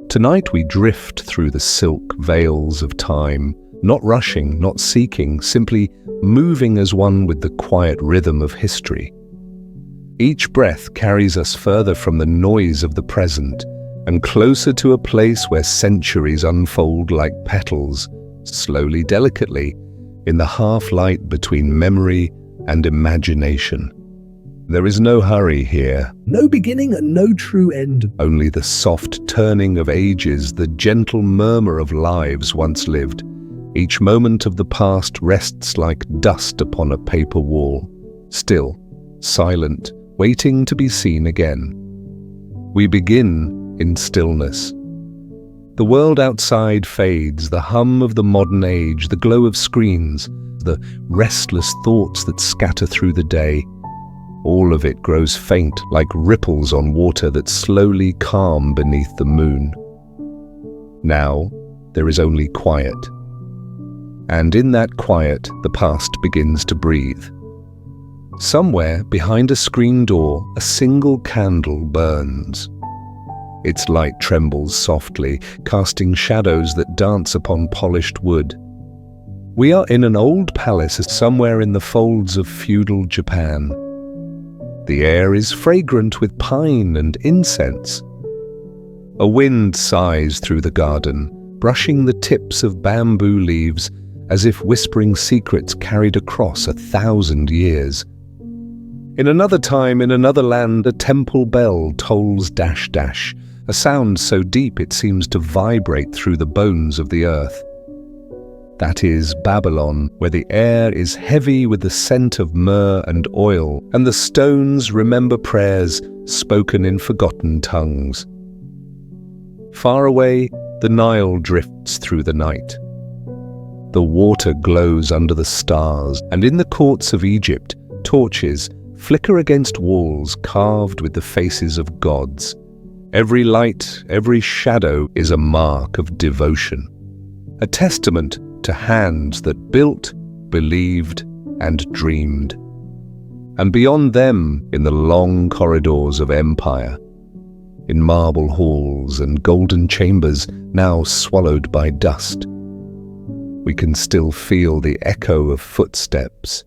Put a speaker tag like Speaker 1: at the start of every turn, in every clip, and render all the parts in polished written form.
Speaker 1: Tonight we drift through the silk veils of time, not rushing, not seeking, simply moving as one with the quiet rhythm of history. Each breath carries us further from the noise of the present and closer to a place where centuries unfold like petals, slowly, delicately, in the half-light between memory and imagination. There is no hurry here.
Speaker 2: No beginning and no true end.
Speaker 1: Only the soft turning of ages, the gentle murmur of lives once lived. Each moment of the past rests like dust upon a paper wall, still, silent, waiting to be seen again. We begin in stillness. The world outside fades, the hum of the modern age, the glow of screens, the restless thoughts that scatter through the day. All of it grows faint like ripples on water that slowly calm beneath the moon. Now, there is only quiet. And in that quiet, the past begins to breathe. Somewhere behind a screen door, a single candle burns. Its light trembles softly, casting shadows that dance upon polished wood. We are in an old palace somewhere in the folds of feudal Japan. The air is fragrant with pine and incense. A wind sighs through the garden, brushing the tips of bamboo leaves as if whispering secrets carried across 1,000 years. In another time, in another land, a temple bell tolls dash dash, a sound so deep it seems to vibrate through the bones of the earth. That is Babylon, where the air is heavy with the scent of myrrh and oil, and the stones remember prayers spoken in forgotten tongues. Far away, the Nile drifts through the night. The water glows under the stars, and in the courts of Egypt, torches flicker against walls carved with the faces of gods. Every light, every shadow is a mark of devotion, a testament to hands that built, believed, and dreamed. And beyond them, in the long corridors of empire, in marble halls and golden chambers now swallowed by dust, we can still feel the echo of footsteps,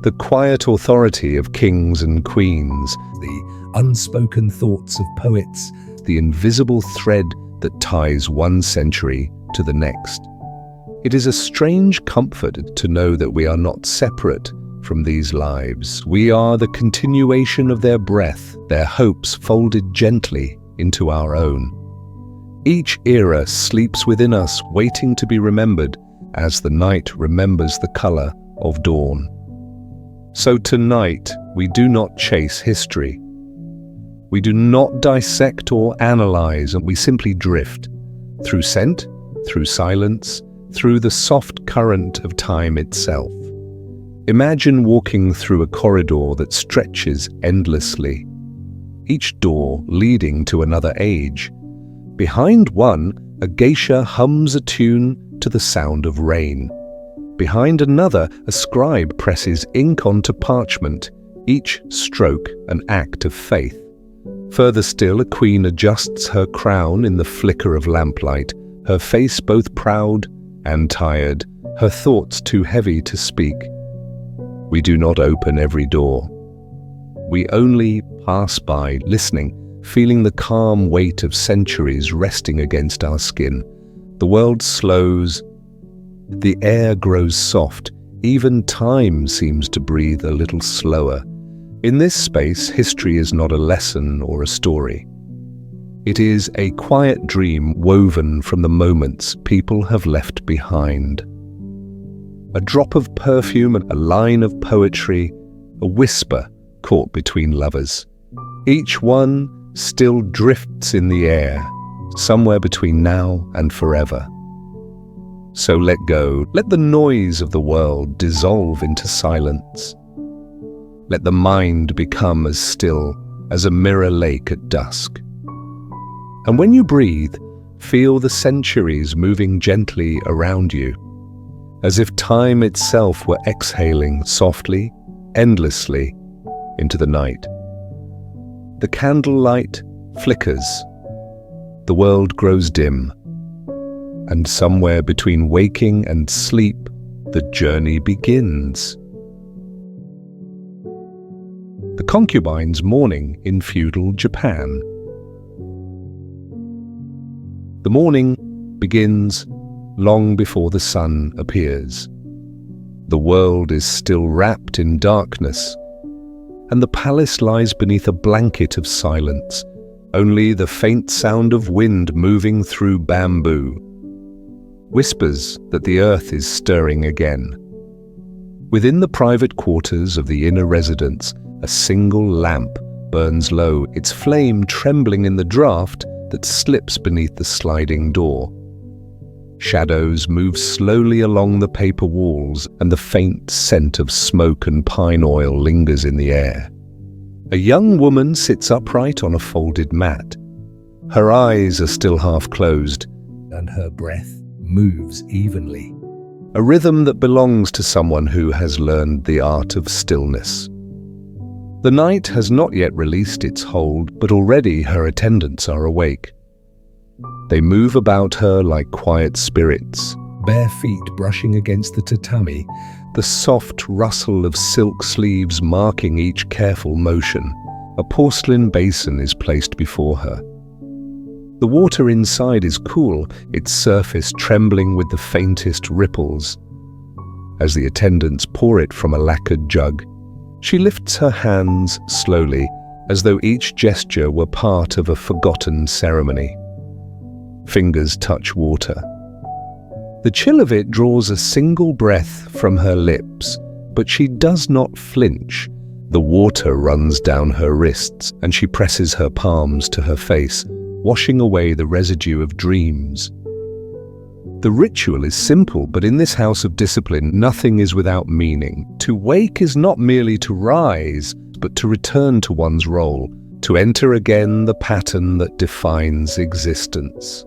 Speaker 1: the quiet authority of kings and queens,
Speaker 2: The unspoken thoughts of poets.
Speaker 1: the invisible thread that ties one century to the next. It is a strange comfort to know that we are not separate from these lives. We are the continuation of their breath, their hopes folded gently into our own. Each era sleeps within us, waiting to be remembered as the night remembers the color of dawn. So tonight, we do not chase history. We do not dissect or analyze, and we simply drift through scent, through silence, through the soft current of time itself. Imagine walking through a corridor that stretches endlessly, each door leading to another age. Behind one, a geisha hums a tune to the sound of rain. Behind another, a scribe presses ink onto parchment, each stroke an act of faith. Further still, a queen adjusts her crown in the flicker of lamplight, her face both proud and tired, her thoughts too heavy to speak. We do not open every door. We only pass by, listening, feeling the calm weight of centuries resting against our skin. The world slows. The air grows soft. Even time seems to breathe a little slower. In this space, history is not a lesson or a story. It is a quiet dream woven from the moments people have left behind. A drop of perfume, a line of poetry, a whisper caught between lovers. Each one still drifts in the air, somewhere between now and forever. So let go. Let the noise of the world dissolve into silence. Let the mind become as still as a mirror lake at dusk. And when you breathe, feel the centuries moving gently around you, as if time itself were exhaling softly, endlessly, into the night. The candlelight flickers. The world grows dim. And somewhere between waking and sleep, the journey begins. The concubine's mourning in feudal Japan. The morning begins long before the sun appears. The world is still wrapped in darkness, and the palace lies beneath a blanket of silence, only the faint sound of wind moving through bamboo whispers that the earth is stirring again. Within the private quarters of the inner residence, a single lamp burns low, its flame trembling in the draught that slips beneath the sliding door. Shadows move slowly along the paper walls, and the faint scent of smoke and pine oil lingers in the air. A young woman sits upright on a folded mat. Her eyes are still half closed,
Speaker 2: and her breath moves evenly.
Speaker 1: A rhythm that belongs to someone who has learned the art of stillness. The night has not yet released its hold, but already her attendants are awake. They move about her like quiet spirits,
Speaker 2: bare feet brushing against the tatami,
Speaker 1: the soft rustle of silk sleeves marking each careful motion. A porcelain basin is placed before her. The water inside is cool, its surface trembling with the faintest ripples. As the attendants pour it from a lacquered jug, she lifts her hands slowly, as though each gesture were part of a forgotten ceremony. Fingers touch water. The chill of it draws a single breath from her lips, but she does not flinch. The water runs down her wrists, and she presses her palms to her face, washing away the residue of dreams. The ritual is simple, but in this house of discipline, nothing is without meaning. To wake is not merely to rise, but to return to one's role, to enter again the pattern that defines existence.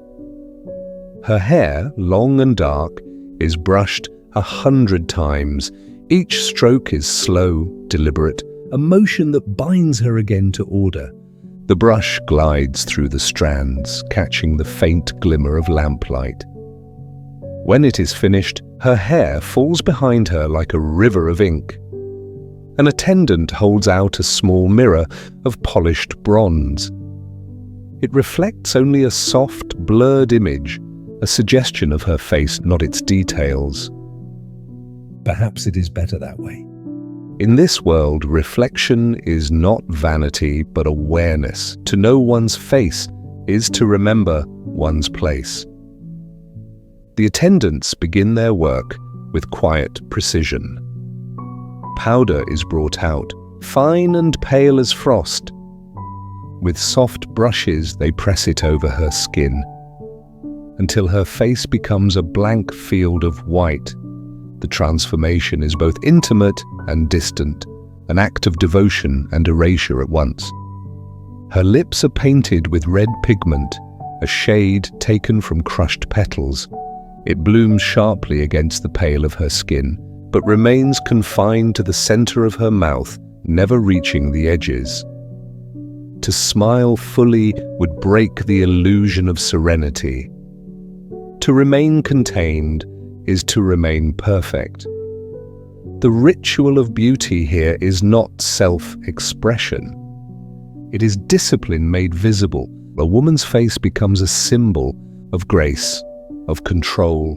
Speaker 1: Her hair, long and dark, is brushed 100 times. Each stroke is slow, deliberate,
Speaker 2: a motion that binds her again to order.
Speaker 1: The brush glides through the strands, catching the faint glimmer of lamplight. When it is finished, her hair falls behind her like a river of ink. An attendant holds out a small mirror of polished bronze. It reflects only a soft, blurred image, a suggestion of her face, not its details.
Speaker 2: Perhaps it is better that way.
Speaker 1: In this world, reflection is not vanity, but awareness. To know one's face is to remember one's place. The attendants begin their work with quiet precision. Powder is brought out, fine and pale as frost. With soft brushes, they press it over her skin, until her face becomes a blank field of white. The transformation is both intimate and distant, an act of devotion and erasure at once. Her lips are painted with red pigment, a shade taken from crushed petals. It blooms sharply against the pale of her skin, but remains confined to the center of her mouth, never reaching the edges. To smile fully would break the illusion of serenity. To remain contained is to remain perfect. The ritual of beauty here is not self-expression. It is discipline made visible. A woman's face becomes a symbol of grace, of control,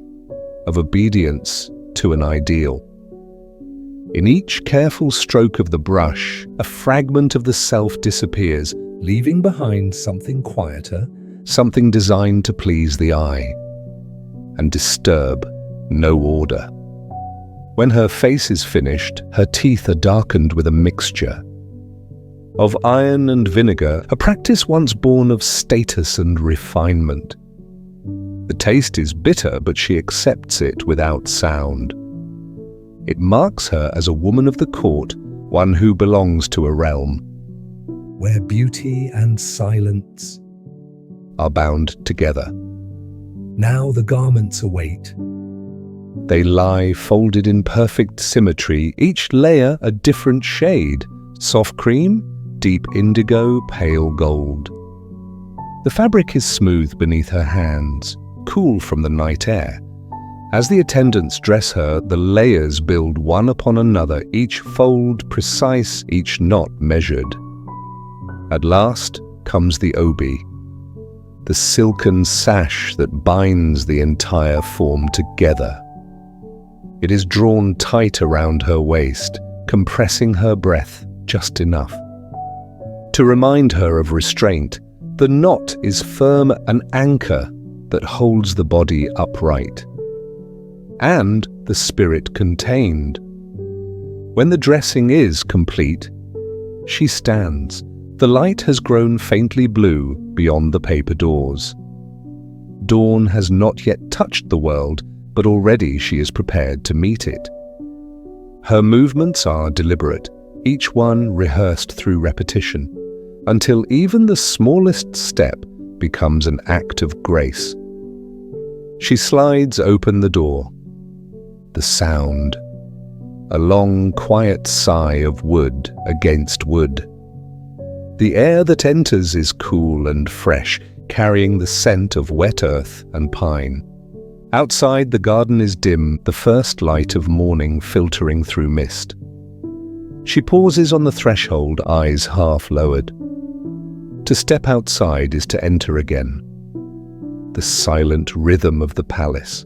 Speaker 1: of obedience to an ideal. In each careful stroke of the brush, a fragment of the self disappears,
Speaker 2: leaving behind something quieter,
Speaker 1: something designed to please the eye and disturb no order. When her face is finished, her teeth are darkened with a mixture of iron and vinegar, a practice once born of status and refinement. The taste is bitter, but she accepts it without sound. It marks her as a woman of the court, one who belongs to a realm
Speaker 2: where beauty and silence
Speaker 1: are bound together.
Speaker 2: Now the garments await.
Speaker 1: They lie folded in perfect symmetry, each layer a different shade. Soft cream, deep indigo, pale gold. The fabric is smooth beneath her hands, cool from the night air. As the attendants dress her, the layers build one upon another, each fold precise, each knot measured. At last comes the obi, the silken sash that binds the entire form together. It is drawn tight around her waist, compressing her breath just enough. To remind her of restraint, the knot is firm, an anchor that holds the body upright and the spirit contained. When the dressing is complete, she stands. The light has grown faintly blue beyond the paper doors. Dawn has not yet touched the world, but already she is prepared to meet it. Her movements are deliberate, each one rehearsed through repetition, until even the smallest step becomes an act of grace. She slides open the door. The sound, a long, quiet sigh of wood against wood. The air that enters is cool and fresh, carrying the scent of wet earth and pine. Outside, the garden is dim, the first light of morning filtering through mist. She pauses on the threshold, eyes half lowered. To step outside is to enter again. The silent rhythm of the palace.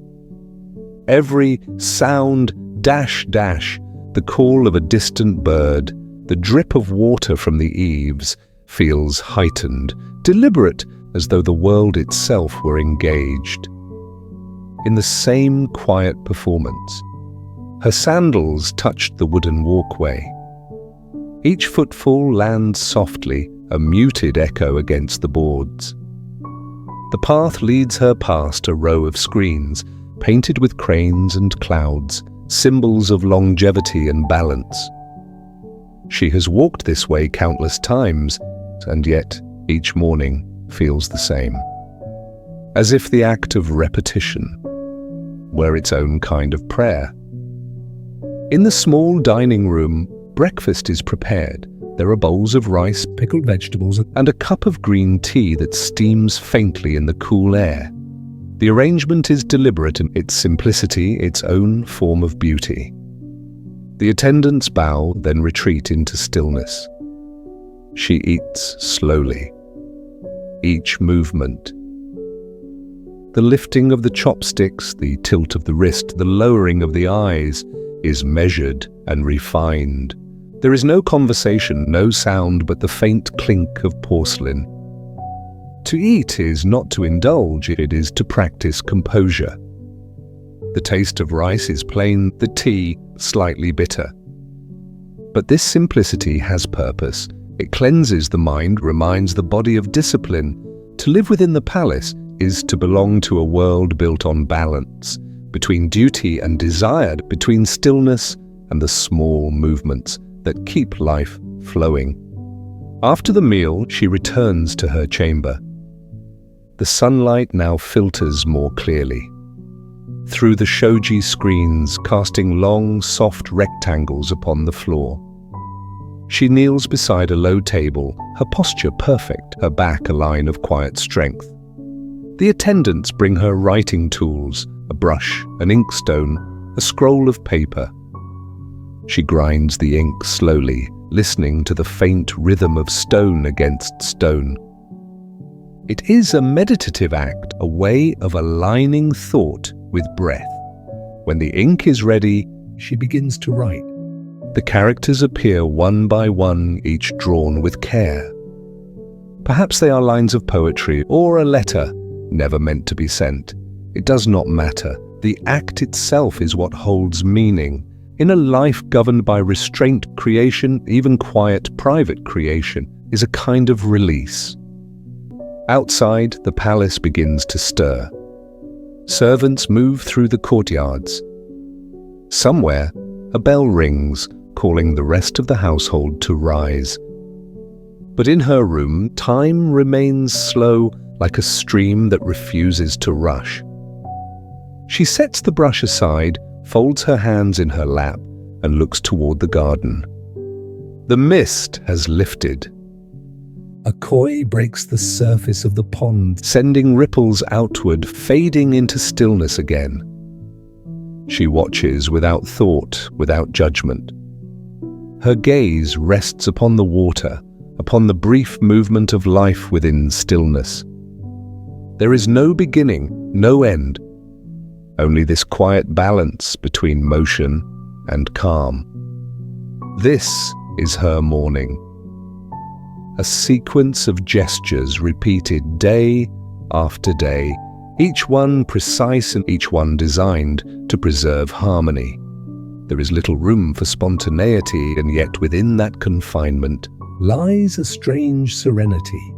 Speaker 1: Every sound, dash, dash, the call of a distant bird, the drip of water from the eaves, feels heightened, deliberate, as though the world itself were engaged. In the same quiet performance, her sandals touched the wooden walkway. Each footfall lands softly, a muted echo against the boards. The path leads her past a row of screens, painted with cranes and clouds, symbols of longevity and balance. She has walked this way countless times, and yet each morning feels the same. As if the act of repetition were its own kind of prayer. In the small dining room, breakfast is prepared. There are bowls of rice, pickled vegetables, and a cup of green tea that steams faintly in the cool air. The arrangement is deliberate in its simplicity, its own form of beauty. The attendants bow, then retreat into stillness. She eats slowly, each movement. The lifting of the chopsticks, the tilt of the wrist, the lowering of the eyes is measured and refined. There is no conversation, no sound, but the faint clink of porcelain. To eat is not to indulge, it is to practice composure. The taste of rice is plain, the tea slightly bitter. But this simplicity has purpose. It cleanses the mind, reminds the body of discipline. To live within the palace is to belong to a world built on balance, between duty and desire, between stillness and the small movements that keep life flowing. After the meal, she returns to her chamber. The sunlight now filters more clearly. Through the shoji screens, casting long, soft rectangles upon the floor. She kneels beside a low table, her posture perfect, her back a line of quiet strength. The attendants bring her writing tools, a brush, an inkstone, a scroll of paper. She grinds the ink slowly, listening to the faint rhythm of stone against stone. It is a meditative act, a way of aligning thought with breath. When the ink is ready, she begins to write. The characters appear one by one, each drawn with care. Perhaps they are lines of poetry or a letter, never meant to be sent. It does not matter. The act itself is what holds meaning. In a life governed by restraint, creation, even quiet, private creation, is a kind of release. Outside, the palace begins to stir. Servants move through the courtyards. Somewhere, a bell rings, calling the rest of the household to rise. But in her room, time remains slow, like a stream that refuses to rush. She sets the brush aside, folds her hands in her lap, and looks toward the garden. The mist has lifted.
Speaker 2: A koi breaks the surface of the pond,
Speaker 1: sending ripples outward, fading into stillness again. She watches without thought, without judgment. Her gaze rests upon the water, upon the brief movement of life within stillness. There is no beginning, no end, only this quiet balance between motion and calm. This is her morning. A sequence of gestures repeated day after day, each one precise and each one designed to preserve harmony. There is little room for spontaneity, and yet within that confinement
Speaker 2: lies a strange serenity.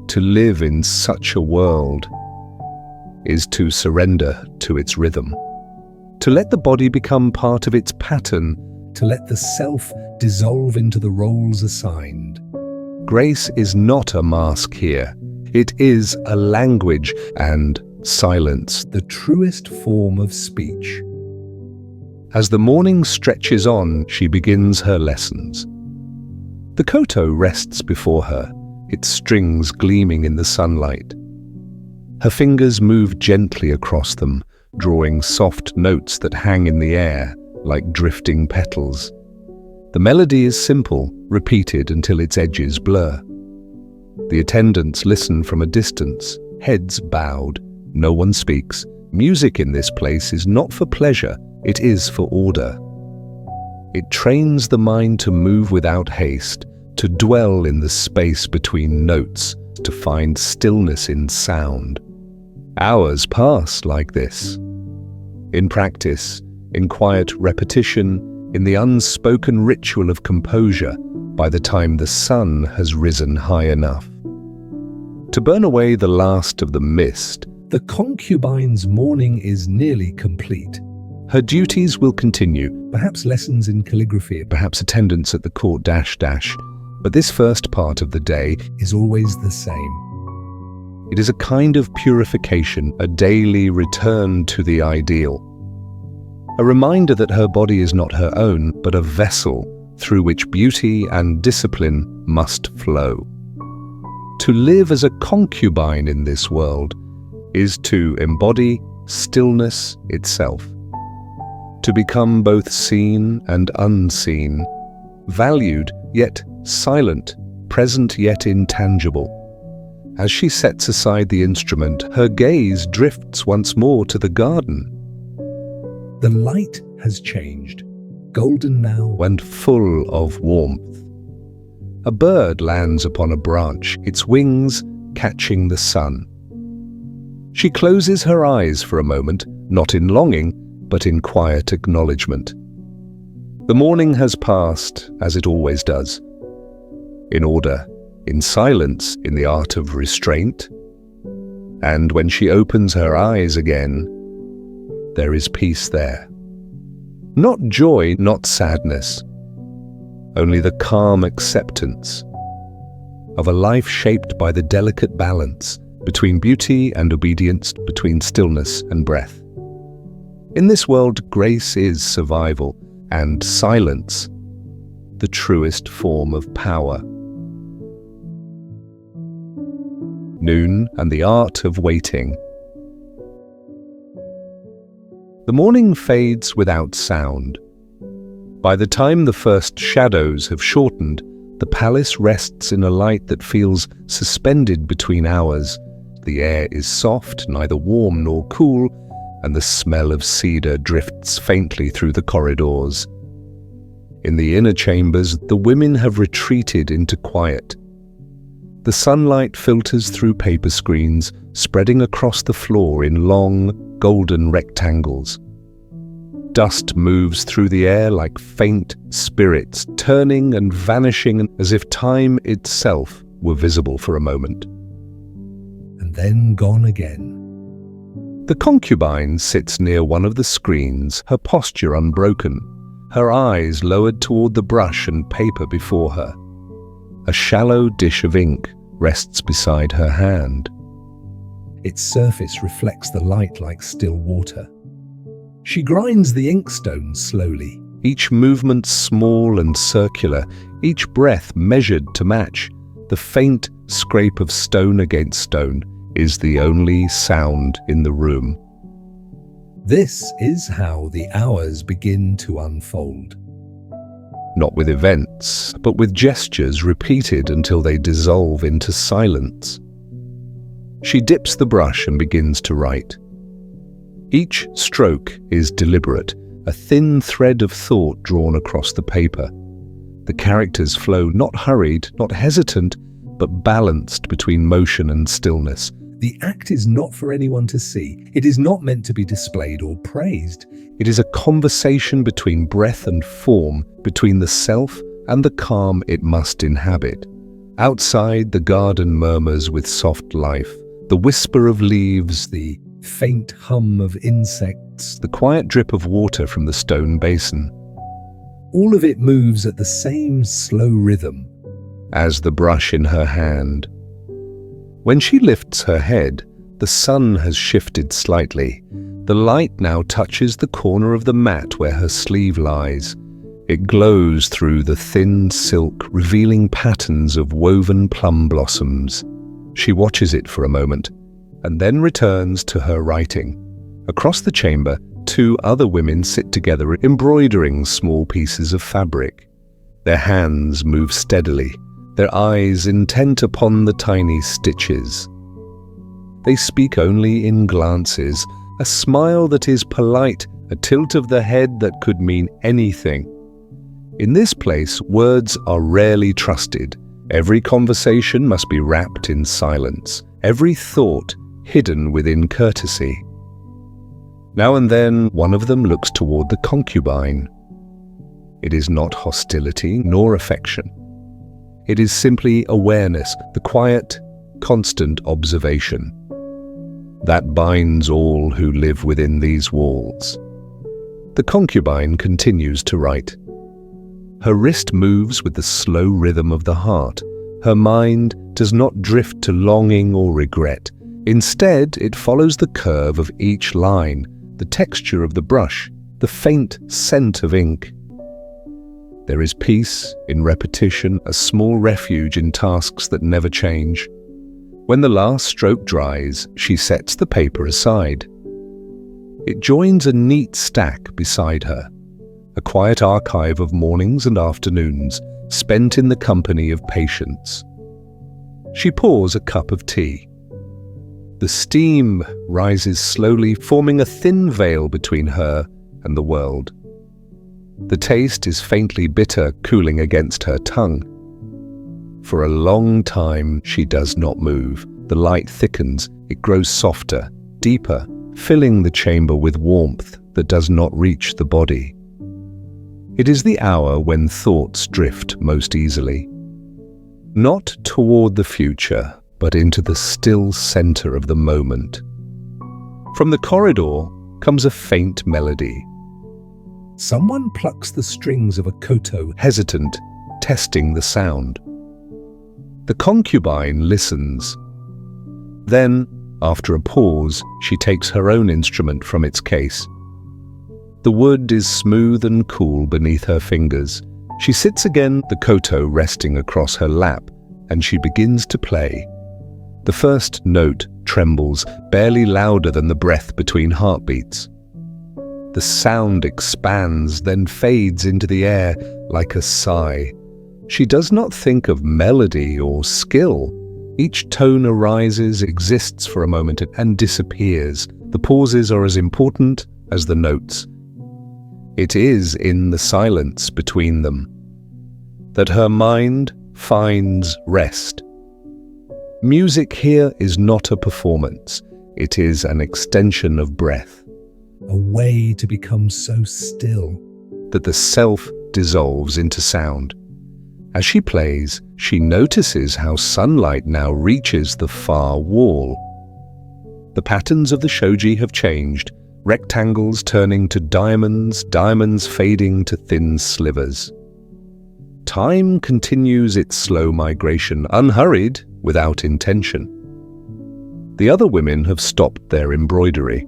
Speaker 1: To live in such a world is to surrender to its rhythm, to let the body become part of its pattern,
Speaker 2: to let the self dissolve into the roles assigned.
Speaker 1: Grace is not a mask here. It is a language, and silence,
Speaker 2: the truest form of speech.
Speaker 1: As the morning stretches on, she begins her lessons. The koto rests before her, its strings gleaming in the sunlight. Her fingers move gently across them, drawing soft notes that hang in the air like drifting petals. The melody is simple, repeated until its edges blur. The attendants listen from a distance, heads bowed. No one speaks. Music in this place is not for pleasure, it is for order. It trains the mind to move without haste, to dwell in the space between notes, to find stillness in sound. Hours pass like this. In practice, in quiet repetition, in the unspoken ritual of composure, by the time the sun has risen high enough. To burn away the last of the mist,
Speaker 2: the concubine's morning is nearly complete.
Speaker 1: Her duties will continue,
Speaker 2: perhaps lessons in calligraphy,
Speaker 1: perhaps attendance at the court -- but this first part of the day
Speaker 2: is always the same.
Speaker 1: It is a kind of purification, a daily return to the ideal. A reminder that her body is not her own, but a vessel through which beauty and discipline must flow. To live as a concubine in this world is to embody stillness itself. To become both seen and unseen, valued yet silent, present yet intangible. As she sets aside the instrument, her gaze drifts once more to the garden.
Speaker 2: The light has changed, golden now
Speaker 1: and full of warmth. A bird lands upon a branch, its wings catching the sun. She closes her eyes for a moment, not in longing, but in quiet acknowledgement. The morning has passed, as it always does. In order, in silence, in the art of restraint. And when she opens her eyes again, there is peace there. Not joy, not sadness, only the calm acceptance of a life shaped by the delicate balance between beauty and obedience, between stillness and breath. In this world, grace is survival, and silence the truest form of power. Noon and the art of waiting. The morning fades without sound. By the time the first shadows have shortened, the palace rests in a light that feels suspended between hours. The air is soft, neither warm nor cool, and the smell of cedar drifts faintly through the corridors. In the inner chambers, the women have retreated into quiet. The sunlight filters through paper screens, spreading across the floor in long, golden rectangles. Dust moves through the air like faint spirits, turning and vanishing as if time itself were visible for a moment.
Speaker 2: And then gone again.
Speaker 1: The concubine sits near one of the screens, her posture unbroken, her eyes lowered toward the brush and paper before her. A shallow dish of ink rests beside her hand.
Speaker 2: Its surface reflects the light like still water. She grinds the inkstone slowly.
Speaker 1: Each movement small and circular, each breath measured to match the faint scrape of stone against stone is the only sound in the room.
Speaker 2: This is how the hours begin to unfold.
Speaker 1: Not with events, but with gestures repeated until they dissolve into silence. She dips the brush and begins to write. Each stroke is deliberate, a thin thread of thought drawn across the paper. The characters flow not hurried, not hesitant, but balanced between motion and stillness.
Speaker 2: The act is not for anyone to see. It is not meant to be displayed or praised.
Speaker 1: It is a conversation between breath and form, between the self and the calm it must inhabit. Outside, the garden murmurs with soft life, the whisper of leaves,
Speaker 2: the faint hum of insects,
Speaker 1: the quiet drip of water from the stone basin.
Speaker 2: All of it moves at the same slow rhythm
Speaker 1: as the brush in her hand. When she lifts her head, the sun has shifted slightly. The light now touches the corner of the mat where her sleeve lies. It glows through the thin silk, revealing patterns of woven plum blossoms. She watches it for a moment, and then returns to her writing. Across the chamber, 2 other women sit together embroidering small pieces of fabric. Their hands move steadily, their eyes intent upon the tiny stitches. They speak only in glances, a smile that is polite, a tilt of the head that could mean anything. In this place, words are rarely trusted. Every conversation must be wrapped in silence, every thought hidden within courtesy. Now and then, one of them looks toward the concubine. It is not hostility nor affection. It is simply awareness, the quiet, constant observation. That binds all who live within these walls. The concubine continues to write. Her wrist moves with the slow rhythm of the heart. Her mind does not drift to longing or regret. Instead, it follows the curve of each line, the texture of the brush, the faint scent of ink. There is peace in repetition, a small refuge in tasks that never change. When the last stroke dries, she sets the paper aside. It joins a neat stack beside her, a quiet archive of mornings and afternoons spent in the company of patience. She pours a cup of tea. The steam rises slowly, forming a thin veil between her and the world. The taste is faintly bitter, cooling against her tongue. For a long time, she does not move. The light thickens, it grows softer, deeper, filling the chamber with warmth that does not reach the body. It is the hour when thoughts drift most easily. Not toward the future, but into the still center of the moment. From the corridor comes a faint melody.
Speaker 2: Someone plucks the strings of a koto,
Speaker 1: Hesitant, testing the sound. The concubine listens. Then, after a pause, she takes her own instrument from its case. The wood is smooth and cool beneath her fingers. She sits again, the koto resting across her lap, and she begins to play. The first note trembles, barely louder than the breath between heartbeats. The sound expands, then fades into the air like a sigh. She does not think of melody or skill. Each tone arises, exists for a moment, and disappears. The pauses are as important as the notes. It is in the silence between them that her mind finds rest. Music here is not a performance. It is an extension of breath.
Speaker 2: a way to become so still
Speaker 1: that the self dissolves into sound. As she plays, she notices how sunlight now reaches the far wall. The patterns of the shoji have changed, rectangles turning to diamonds, diamonds fading to thin slivers. Time continues its slow migration, unhurried, without intention. The other women have stopped their embroidery.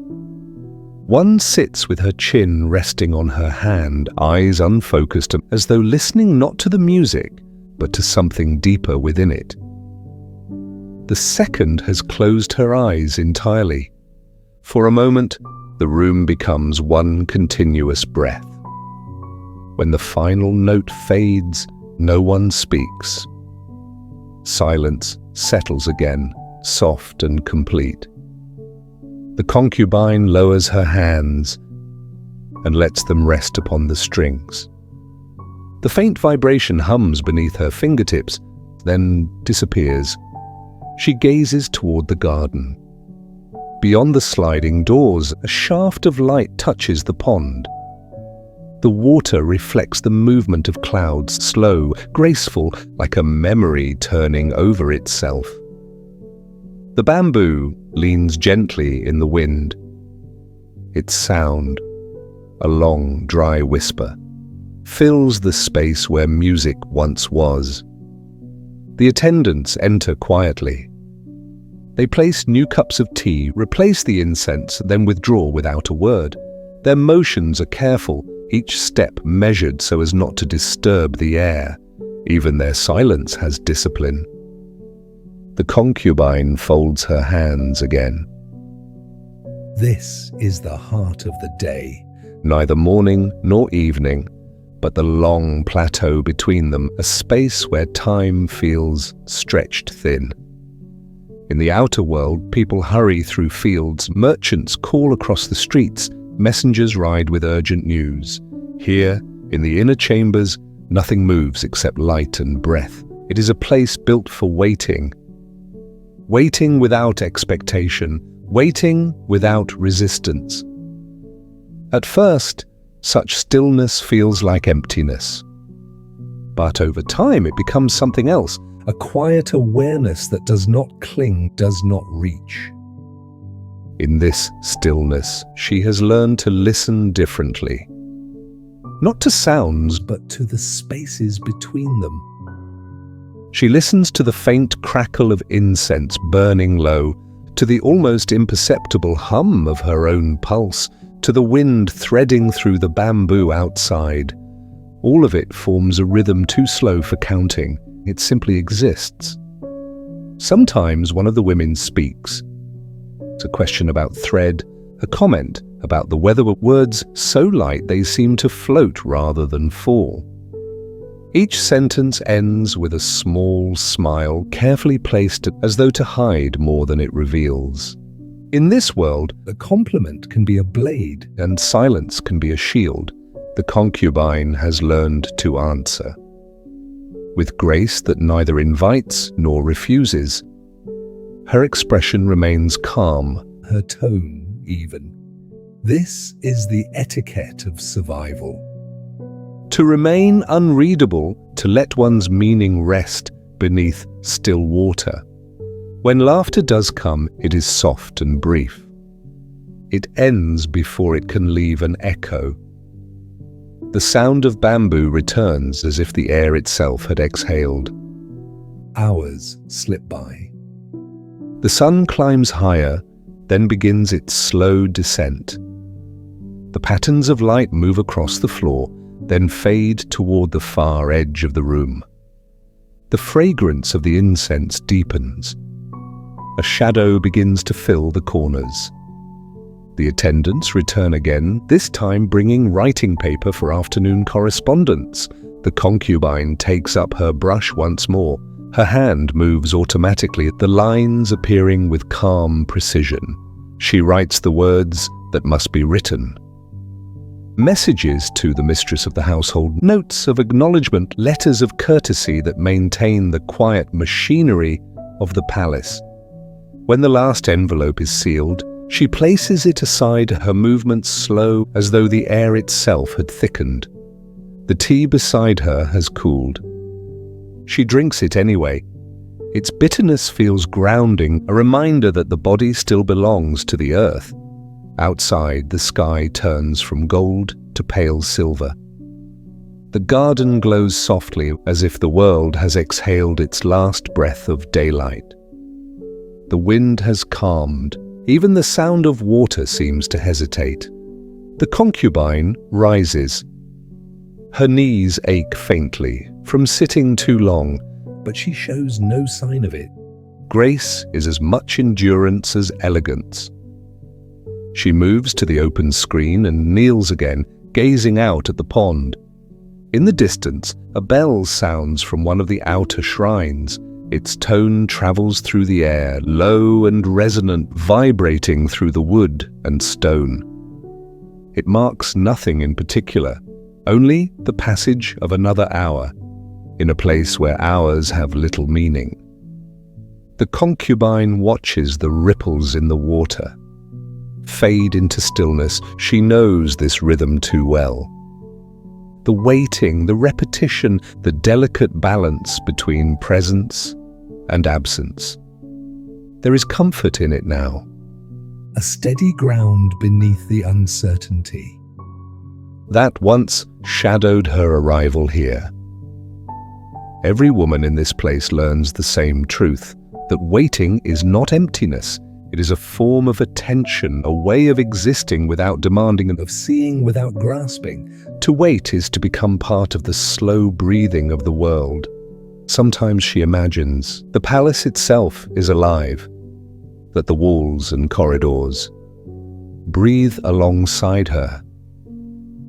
Speaker 1: One sits with her chin resting on her hand, eyes unfocused, as though listening not to the music, but to something deeper within it. The second has closed her eyes entirely. For a moment, the room becomes one continuous breath. When the final note fades, no one speaks. Silence settles again, soft and complete. The concubine lowers her hands and lets them rest upon the strings. The faint vibration hums beneath her fingertips, then disappears. She gazes toward the garden. Beyond the sliding doors, a shaft of light touches the pond. The water reflects the movement of clouds, slow, graceful, like a memory turning over itself. The bamboo leans gently in the wind. Its sound, a long, dry whisper, fills the space where music once was. The attendants enter quietly. They place new cups of tea, replace the incense, then withdraw without a word. Their motions are careful, each step measured so as not to disturb the air. Even their silence has discipline. The concubine folds her hands again.
Speaker 2: This is the heart of the day.
Speaker 1: Neither morning nor evening, but the long plateau between them, a space where time feels stretched thin. In the outer world, people hurry through fields, merchants call across the streets, messengers ride with urgent news. Here, in the inner chambers, nothing moves except light and breath. It is a place built for waiting. Waiting without expectation, waiting without resistance. At first, such stillness feels like emptiness. But over time, it becomes something else,
Speaker 2: a quiet awareness that does not cling, does not reach.
Speaker 1: In this stillness, she has learned to listen differently. Not to sounds,
Speaker 2: but to the spaces between them.
Speaker 1: She listens to the faint crackle of incense burning low, to the almost imperceptible hum of her own pulse, to the wind threading through the bamboo outside. All of it forms a rhythm too slow for counting. It simply exists. Sometimes one of the women speaks. It's a question about thread, a comment about the weather, words so light they seem to float rather than fall. Each sentence ends with a small smile, carefully placed as though to hide more than it reveals. In this world,
Speaker 2: a compliment can be a blade,
Speaker 1: and silence can be a shield. The concubine has learned to answer. With grace that neither invites nor refuses, her expression remains calm,
Speaker 2: her tone even. This is the etiquette of survival.
Speaker 1: To remain unreadable, to let one's meaning rest beneath still water. When laughter does come, it is soft and brief. It ends before it can leave an echo. The sound of bamboo returns as if the air itself had exhaled.
Speaker 2: Hours slip by.
Speaker 1: The sun climbs higher, then begins its slow descent. The patterns of light move across the floor, then fade toward the far edge of the room. The fragrance of the incense deepens. A shadow begins to fill the corners. The attendants return again, this time bringing writing paper for afternoon correspondence. The concubine takes up her brush once more. Her hand moves automatically, the lines appearing with calm precision. She writes the words that must be written. Messages to the mistress of the household, notes of acknowledgement, letters of courtesy that maintain the quiet machinery of the palace. When the last envelope is sealed, she places it aside, her movements slow as though the air itself had thickened. The tea beside her has cooled. She drinks it anyway. Its bitterness feels grounding, a reminder that the body still belongs to the earth. Outside, the sky turns from gold to pale silver. The garden glows softly as if the world has exhaled its last breath of daylight. The wind has calmed. Even the sound of water seems to hesitate. The concubine rises. Her knees ache faintly from sitting too long,
Speaker 2: but she shows no sign of it.
Speaker 1: grace is as much endurance as elegance. She moves to the open screen and kneels again, gazing out at the pond. In the distance, a bell sounds from one of the outer shrines. Its tone travels through the air, low and resonant, vibrating through the wood and stone. It marks nothing in particular, only the passage of another hour, in a place where hours have little meaning. The concubine watches the ripples in the water fade into stillness. She knows this rhythm too well. The waiting, the repetition, the delicate balance between presence and absence. There is comfort in it now.
Speaker 2: A steady ground beneath the uncertainty.
Speaker 1: That once shadowed her arrival here. Every woman in this place learns the same truth, that waiting is not emptiness. It is a form of attention, a way of existing without demanding and
Speaker 2: Of seeing without grasping.
Speaker 1: To wait is to become part of the slow breathing of the world. Sometimes she imagines the palace itself is alive, that the walls and corridors breathe alongside her.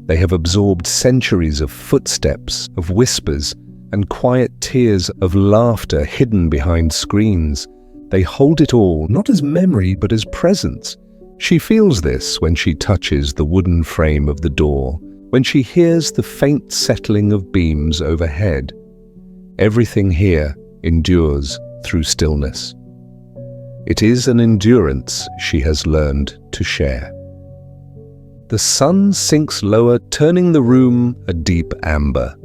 Speaker 1: They have absorbed centuries of footsteps, of whispers, and quiet tears of laughter hidden behind screens. They hold it all, not as memory, but as presence. She feels this when she touches the wooden frame of the door, when she hears the faint settling of beams overhead. Everything here endures through stillness. It is an endurance she has learned to share. The sun sinks lower, turning the room a deep amber.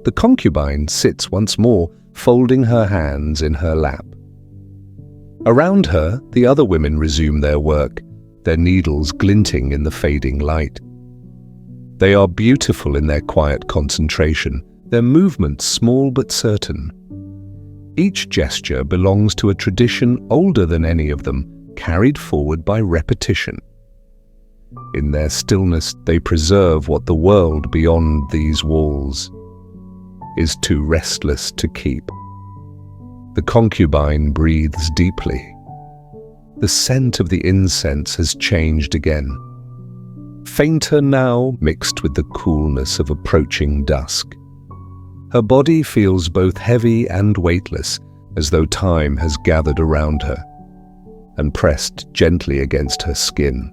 Speaker 1: The concubine sits once more, folding her hands in her lap. Around her, the other women resume their work, their needles glinting in the fading light. They are beautiful in their quiet concentration, their movements small but certain. Each gesture belongs to a tradition older than any of them, carried forward by repetition. In their stillness, they preserve what the world beyond these walls is too restless to keep. The concubine breathes deeply. The scent of the incense has changed again. Fainter now, mixed with the coolness of approaching dusk. Her body feels both heavy and weightless, as though time has gathered around her and pressed gently against her skin.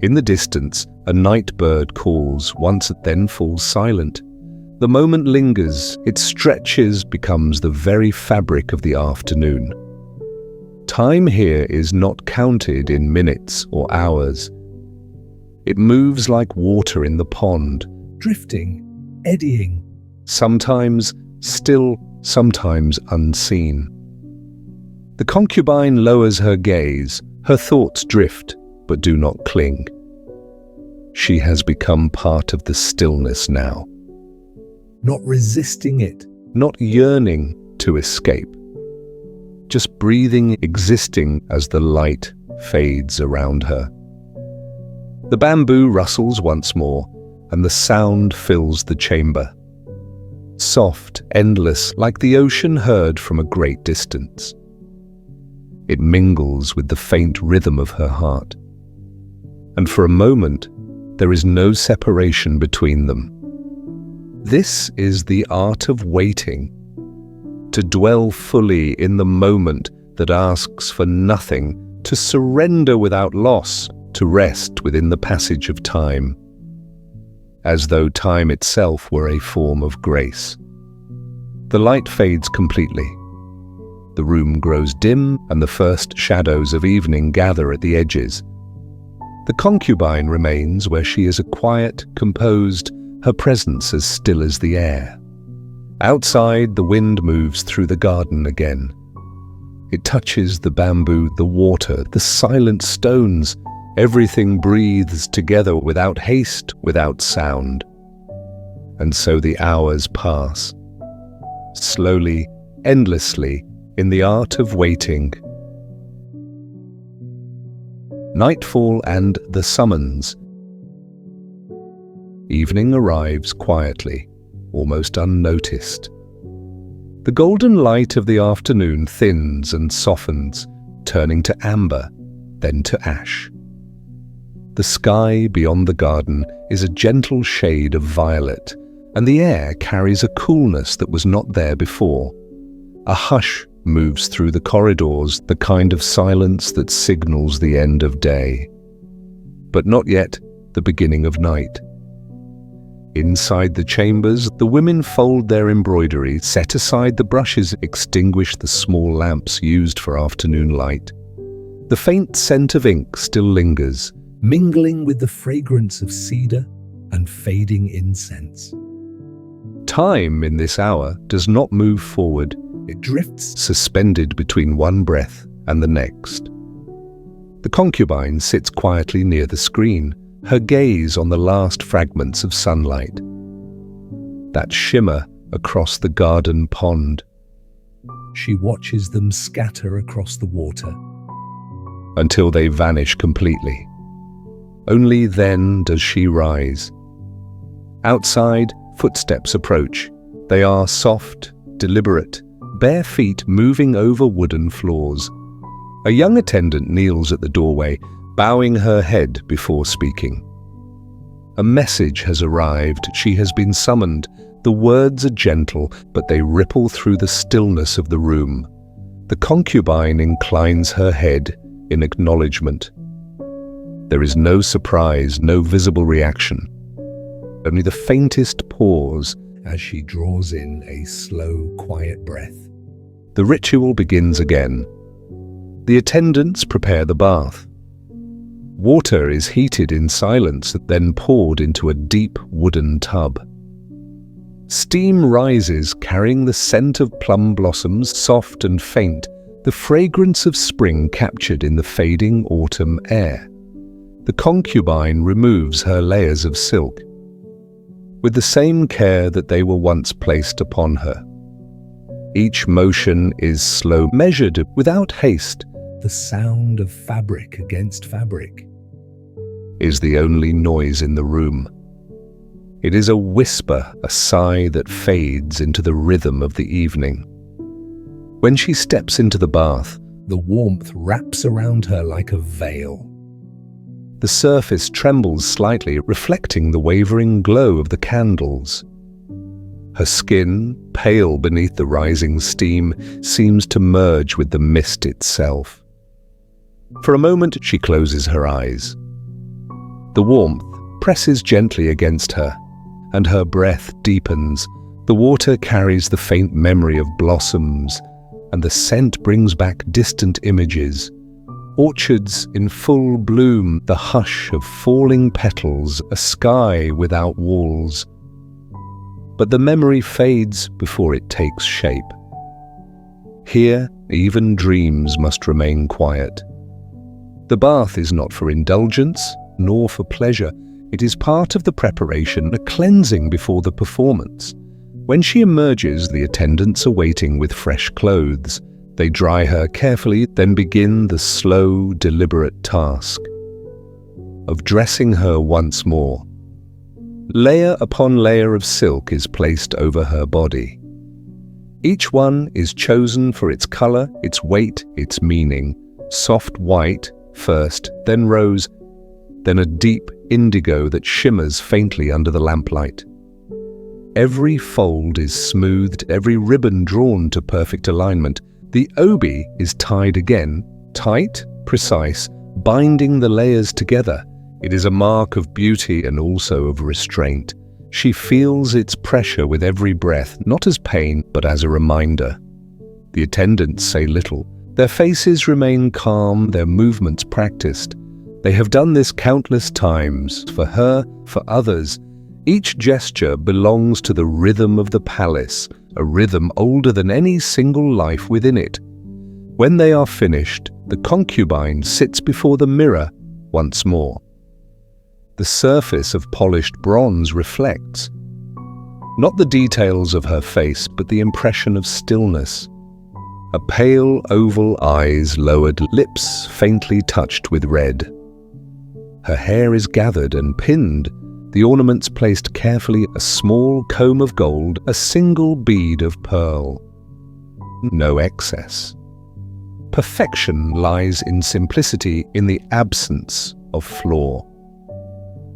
Speaker 1: In the distance, a night bird calls, once then falls silent. The moment lingers, it stretches, becomes the very fabric of the afternoon. Time here is not counted in minutes or hours. It moves like water in the pond,
Speaker 2: Drifting, eddying.
Speaker 1: sometimes still, sometimes unseen. The concubine lowers her gaze. Her thoughts drift, but do not cling. She has become part of the stillness now.
Speaker 2: Not resisting it.
Speaker 1: Not yearning to escape, just breathing, existing as the light fades around her. The bamboo rustles once more, and the sound fills the chamber. Soft, endless, like the ocean heard from a great distance. It mingles with the faint rhythm of her heart. And for a moment, there is no separation between them. This is the art of waiting, to dwell fully in the moment that asks for nothing, to surrender without loss, to rest within the passage of time, as though time itself were a form of grace. The light fades completely. The room grows dim, and the first shadows of evening gather at the edges. The concubine remains where she is, a quiet, composed, her presence as still as the air. Outside, the wind moves through the garden again. It touches the bamboo, the water, the silent stones. Everything breathes together without haste, without sound. And so the hours pass, slowly, endlessly, in the art of waiting. Nightfall and the summons. Evening arrives quietly, almost unnoticed. The golden light of the afternoon thins and softens, turning to amber, then to ash. The sky beyond the garden is a gentle shade of violet, and the air carries a coolness that was not there before. A hush moves through the corridors, the kind of silence that signals the end of day. But not yet the beginning of night. Inside the chambers, the women fold their embroidery, set aside the brushes, extinguish the small lamps used for afternoon light. The faint scent of ink still lingers,
Speaker 2: mingling with the fragrance of cedar and fading incense.
Speaker 1: Time in this hour does not move forward.
Speaker 2: It drifts,
Speaker 1: suspended between one breath and the next. The concubine sits quietly near the screen, her gaze on the last fragments of sunlight. That shimmer across the garden pond.
Speaker 2: She watches them scatter across the water,
Speaker 1: until they vanish completely. Only then does she rise. Outside, footsteps approach. They are soft, deliberate, bare feet moving over wooden floors. A young attendant kneels at the doorway, bowing her head before speaking. A message has arrived. She has been summoned. The words are gentle, but they ripple through the stillness of the room. The concubine inclines her head in acknowledgement. There is no surprise, no visible reaction. Only the faintest pause
Speaker 2: as she draws in a slow, quiet breath.
Speaker 1: The ritual begins again. The attendants prepare the bath. Water is heated in silence, then poured into a deep wooden tub. Steam rises, carrying the scent of plum blossoms, soft and faint, the fragrance of spring captured in the fading autumn air. The concubine removes her layers of silk, with the same care that they were once placed upon her. Each motion is slow, measured, without haste.
Speaker 2: The sound of fabric against fabric
Speaker 1: is the only noise in the room. It is a whisper, a sigh that fades into the rhythm of the evening. When she steps into the bath,
Speaker 2: the warmth wraps around her like a veil.
Speaker 1: The surface trembles slightly, reflecting the wavering glow of the candles. Her skin, pale beneath the rising steam, seems to merge with the mist itself. For a moment, she closes her eyes. The warmth presses gently against her, and her breath deepens. The water carries the faint memory of blossoms, and the scent brings back distant images. Orchards in full bloom, the hush of falling petals, a sky without walls. But the memory fades before it takes shape. Here, even dreams must remain quiet. The bath is not for indulgence, nor for pleasure. It is part of the preparation, a cleansing before the performance. When she emerges, the attendants are waiting with fresh clothes. They dry her carefully, then begin the slow, deliberate task of dressing her once more. Layer upon layer of silk is placed over her body. Each one is chosen for its color, its weight, its meaning. Soft white first, then rose, then a deep indigo that shimmers faintly under the lamplight. Every fold is smoothed, every ribbon drawn to perfect alignment. The obi is tied again, tight, precise, binding the layers together. It is a mark of beauty and also of restraint. She feels its pressure with every breath, not as pain, but as a reminder. The attendants say little. Their faces remain calm, their movements practiced. They have done this countless times, for her, for others. Each gesture belongs to the rhythm of the palace, a rhythm older than any single life within it. When they are finished, the concubine sits before the mirror once more. The surface of polished bronze reflects, not the details of her face, but the impression of stillness. A pale oval eyes lowered, lips faintly touched with red. Her hair is gathered and pinned, the ornaments placed carefully, a small comb of gold, a single bead of pearl. no excess. Perfection lies in simplicity, in the absence of flaw.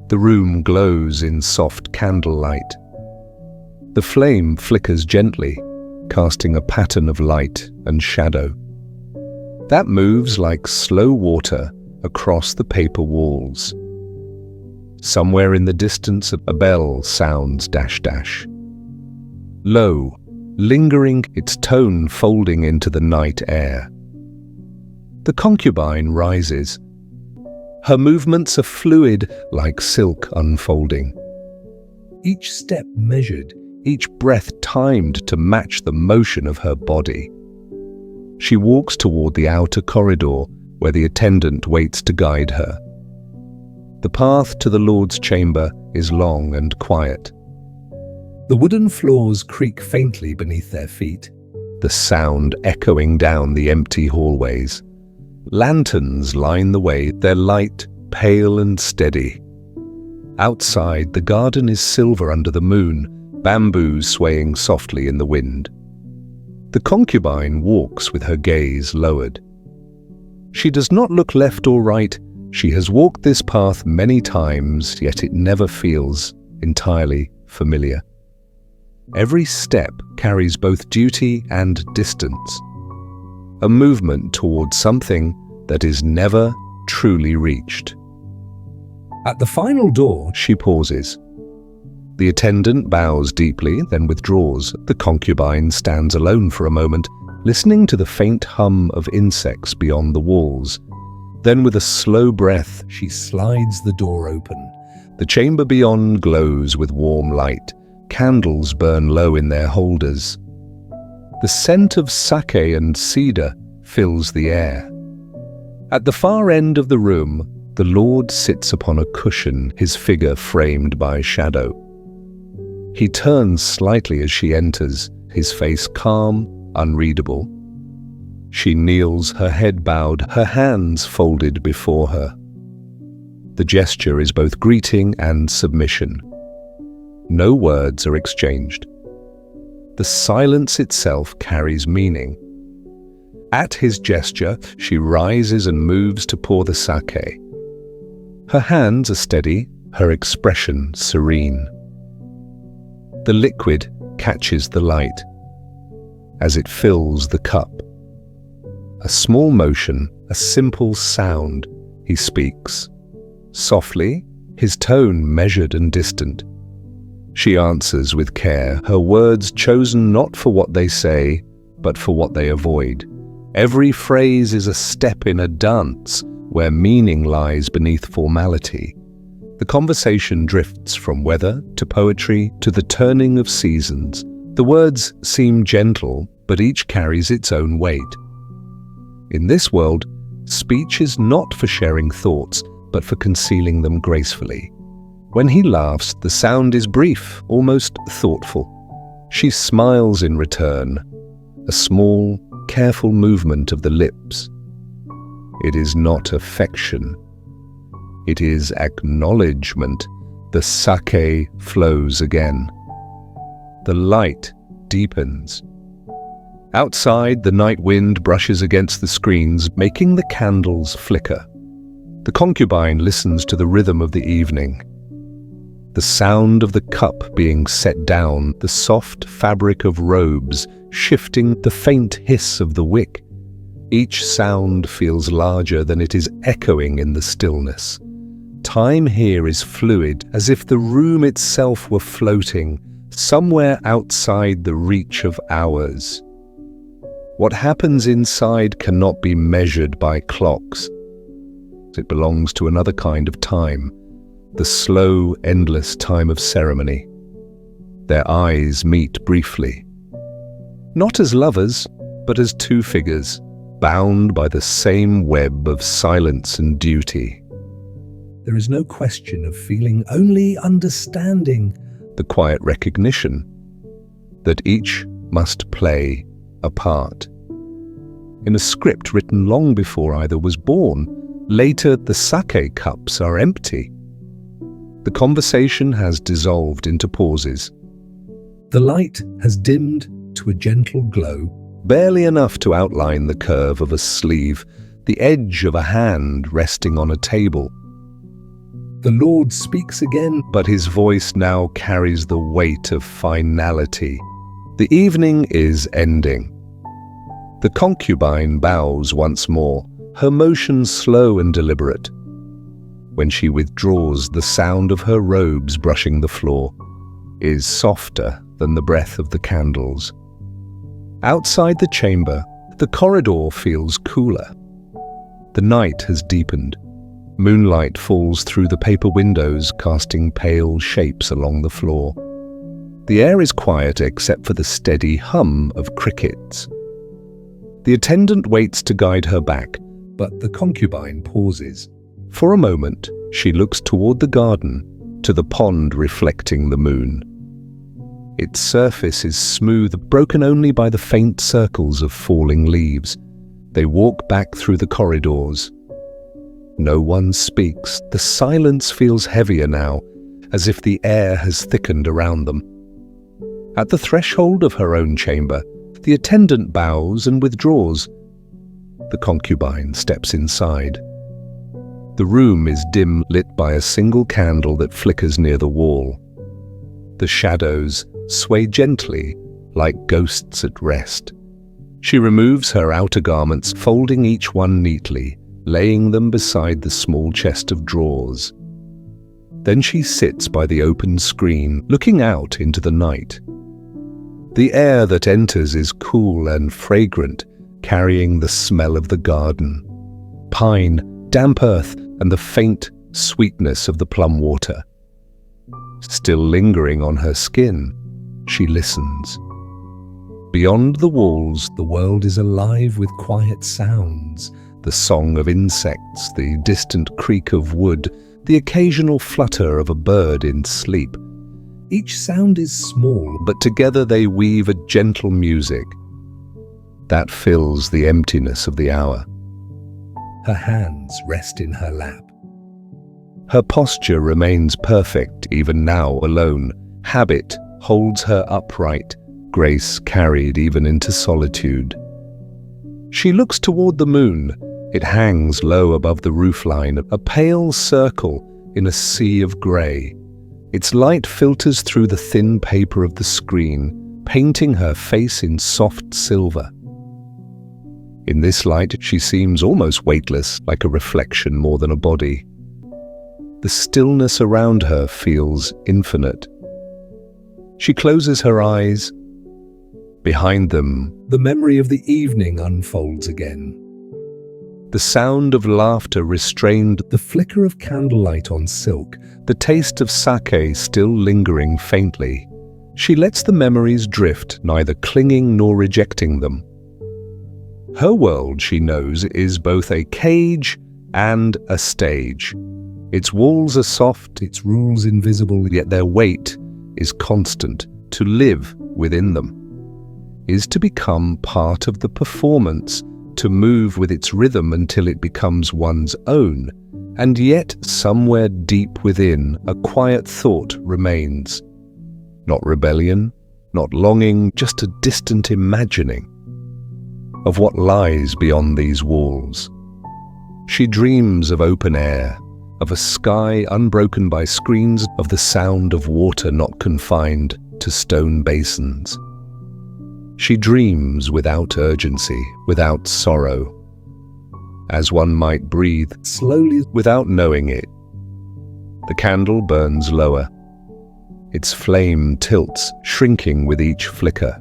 Speaker 1: The room glows in soft candlelight. The flame flickers gently, casting a pattern of light and shadow. That moves like slow water across the paper walls. Somewhere in the distance, a bell sounds dash dash. Low, lingering, its tone folding into the night air. The concubine rises. Her movements are fluid like silk unfolding. Each step measured, each breath timed to match the motion of her body. She walks toward the outer corridor where the attendant waits to guide her. The path to the Lord's chamber is long and quiet.
Speaker 2: The wooden floors creak faintly beneath their feet,
Speaker 1: the sound echoing down the empty hallways. Lanterns line the way, their light pale and steady. Outside, the garden is silver under the moon, bamboos swaying softly in the wind. The concubine walks with her gaze lowered. She does not look left or right. She has walked this path many times, yet it never feels entirely familiar. Every step carries both duty and distance, a movement towards something that is never truly reached.
Speaker 2: At the final door,
Speaker 1: She pauses. The attendant bows deeply, then withdraws. The concubine stands alone for a moment, listening to the faint hum of insects beyond the walls. Then with a slow breath,
Speaker 2: she slides the door open.
Speaker 1: the chamber beyond glows with warm light. Candles burn low in their holders. The scent of sake and cedar fills the air. At the far end of the room, the Lord sits upon a cushion, his figure framed by shadow. He turns slightly as she enters, his face calm, unreadable. She kneels, her head bowed, her hands folded before her. The gesture is both greeting and submission. No words are exchanged. The silence itself carries meaning. At his gesture, she rises and moves to pour the sake. Her hands are steady, her expression serene. The liquid catches the light as it fills the cup. A small motion, a simple sound, he speaks. Softly, his tone measured and distant. She answers with care, her words chosen not for what they say, but for what they avoid. Every phrase is a step in a dance where meaning lies beneath formality. The conversation drifts from weather to poetry to the turning of seasons. The words seem gentle, but each carries its own weight. In this world, speech is not for sharing thoughts, but for concealing them gracefully. When he laughs, the sound is brief, almost thoughtful. She smiles in return, a small, careful movement of the lips. It is not affection. It is acknowledgement. The sake flows again. The light deepens. Outside, the night wind brushes against the screens, making the candles flicker. The concubine listens to the rhythm of the evening. The sound of the cup being set down, the soft fabric of robes shifting, the faint hiss of the wick. Each sound feels larger than it is echoing in the stillness. Time here is fluid, as if the room itself were floating, somewhere outside the reach of hours. What happens inside cannot be measured by clocks. It belongs to another kind of time, the slow, endless time of ceremony. Their eyes meet briefly. Not as lovers, but as two figures, bound by the same web of silence and duty.
Speaker 2: There is no question of feeling, only understanding.
Speaker 1: The quiet recognition that each must play a part. In a script written long before either was born, later the sake cups are empty. The conversation has dissolved into pauses.
Speaker 2: The light has dimmed to a gentle glow.
Speaker 1: barely enough to outline the curve of a sleeve, the edge of a hand resting on a table.
Speaker 2: The Lord speaks again,
Speaker 1: But his voice now carries the weight of finality. The evening is ending. The concubine bows once more, her motions slow and deliberate. When she withdraws, the sound of her robes brushing the floor is softer than the breath of the candles. Outside the chamber, the corridor feels cooler. The night has deepened. Moonlight falls through the paper windows, casting pale shapes along the floor. The air is quiet except for the steady hum of crickets. The attendant waits to guide her back,
Speaker 2: but the concubine pauses.
Speaker 1: For a moment, she looks toward the garden, to the pond reflecting the moon. Its surface is smooth, broken only by the faint circles of falling leaves. They walk back through the corridors. No one speaks. The silence feels heavier now, as if the air has thickened around them. At the threshold of her own chamber, the attendant bows and withdraws. The concubine steps inside. The room is dim, lit by a single candle that flickers near the wall. The shadows sway gently, like ghosts at rest. She removes her outer garments, folding each one neatly, laying them beside the small chest of drawers. Then she sits by the open screen, looking out into the night. The air that enters is cool and fragrant, carrying the smell of the garden. Pine, damp earth, and the faint sweetness of the plum water. Still lingering on her skin, she listens. Beyond the walls,
Speaker 2: the world is alive with quiet sounds.
Speaker 1: The song of insects, the distant creak of wood, the occasional flutter of a bird in sleep.
Speaker 2: Each sound is small,
Speaker 1: but together they weave a gentle music that fills the emptiness of the hour.
Speaker 2: Her hands rest in her lap.
Speaker 1: Her posture remains perfect even now alone. Habit holds her upright, grace carried even into solitude. She looks toward the moon. It hangs low above the roofline, a pale circle in a sea of grey. Its light filters through the thin paper of the screen, painting her face in soft silver. In this light, she seems almost weightless, like a reflection more than a body. The stillness around her feels infinite. She closes her eyes. Behind them,
Speaker 2: the memory of the evening unfolds again.
Speaker 1: The sound of laughter restrained,
Speaker 2: the flicker of candlelight on silk,
Speaker 1: the taste of sake still lingering faintly. She lets the memories drift, neither clinging nor rejecting them. Her world, she knows, is both a cage and a stage. Its walls are soft, its rules invisible, yet their weight is constant. To live within them is to become part of the performance, to move with its rhythm until it becomes one's own. And yet, somewhere deep within, a quiet thought remains. Not rebellion, not longing, just a distant imagining of what lies beyond these walls. She dreams of open air, of a sky unbroken by screens, of the sound of water not confined to stone basins. She dreams without urgency, without sorrow, as one might breathe slowly without knowing it. The candle burns lower. Its flame tilts, shrinking with each flicker.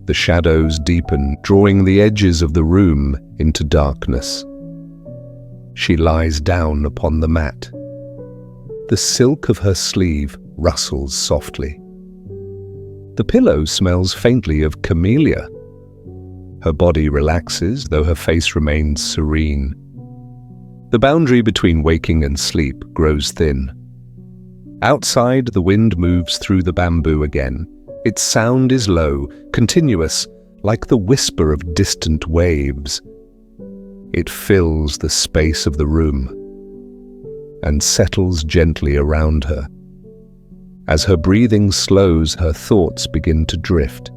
Speaker 1: The shadows deepen, drawing the edges of the room into darkness. She lies down upon the mat. The silk of her sleeve rustles softly. The pillow smells faintly of camellia. Her body relaxes, though her face remains serene. The boundary between waking and sleep grows thin. Outside, the wind moves through the bamboo again. Its sound is low, continuous, like the whisper of distant waves. It fills the space of the room and settles gently around her. As her breathing slows, her thoughts begin to drift.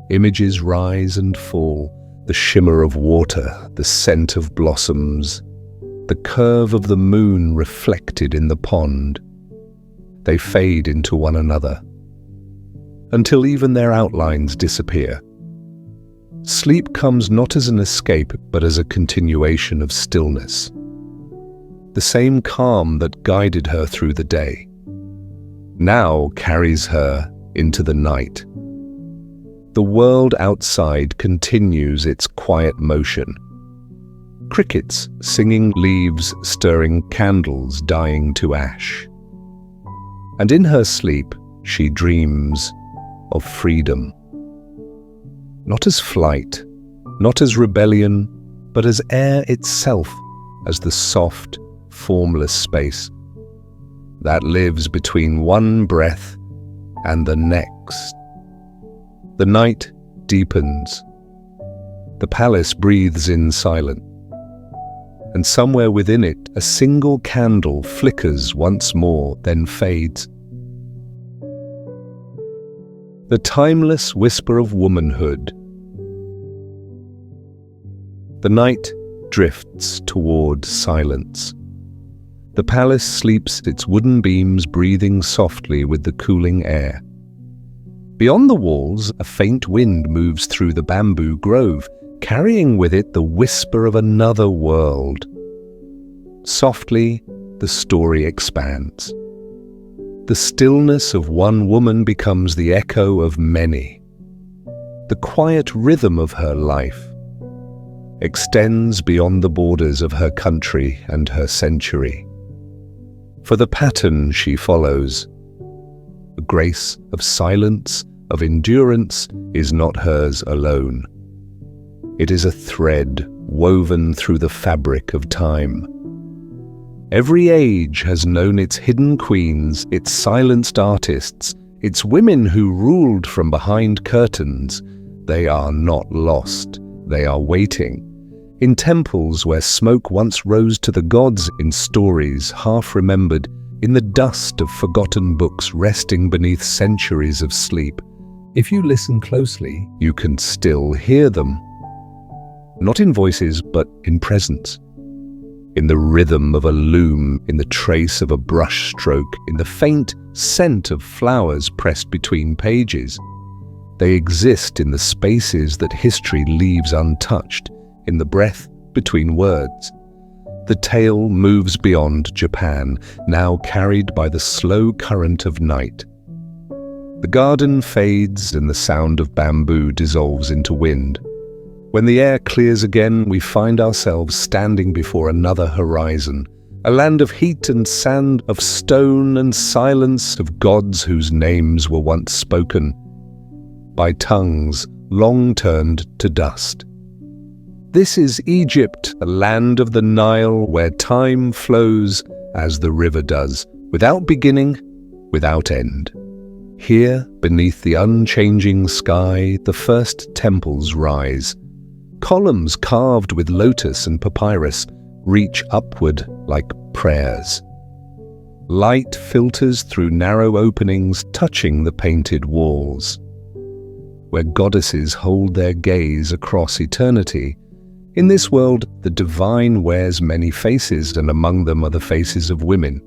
Speaker 1: Images rise and fall, the shimmer of water, the scent of blossoms, the curve of the moon reflected in the pond. They fade into one another, until even their outlines disappear. Sleep comes not as an escape, but as a continuation of stillness. The same calm that guided her through the day now carries her into the night. The world outside continues its quiet motion. Crickets singing, leaves stirring, candles dying to ash. And in her sleep, she dreams of freedom. Not as flight, not as rebellion, but as air itself, as the soft, formless space that lives between one breath and the next. The night deepens. The palace breathes in silence. And somewhere within it, a single candle flickers once more, then fades. The timeless whisper of womanhood. The night drifts toward silence. The palace sleeps, its wooden beams breathing softly with the cooling air. Beyond the walls, a faint wind moves through the bamboo grove, carrying with it the whisper of another world. Softly, the story expands. The stillness of one woman becomes the echo of many. The quiet rhythm of her life extends beyond the borders of her country and her century. For the pattern she follows, the grace of silence, of endurance, is not hers alone. It is a thread woven through the fabric of time. Every age has known its hidden queens, its silenced artists, its women who ruled from behind curtains. They are not lost, they are waiting. In temples where smoke once rose to the gods, in stories half remembered, in the dust of forgotten books resting beneath centuries of sleep.
Speaker 2: If you listen closely,
Speaker 1: You can still hear them. Not in voices, but in presence. In the rhythm of a loom, in the trace of a brush stroke, in the faint scent of flowers pressed between pages. They exist in the spaces that history leaves untouched, in the breath between words. The tale moves beyond Japan, now carried by the slow current of night. The garden fades and the sound of bamboo dissolves into wind. When the air clears again, we find ourselves standing before another horizon, a land of heat and sand, of stone and silence, of gods whose names were once spoken by tongues long turned to dust. This is Egypt, the land of the Nile, where time flows as the river does, without beginning, without end. Here, beneath the unchanging sky, the first temples rise. Columns carved with lotus and papyrus reach upward like prayers. Light filters through narrow openings, touching the painted walls. Where goddesses hold their gaze across eternity, in this world the divine wears many faces, and among them are the faces of women.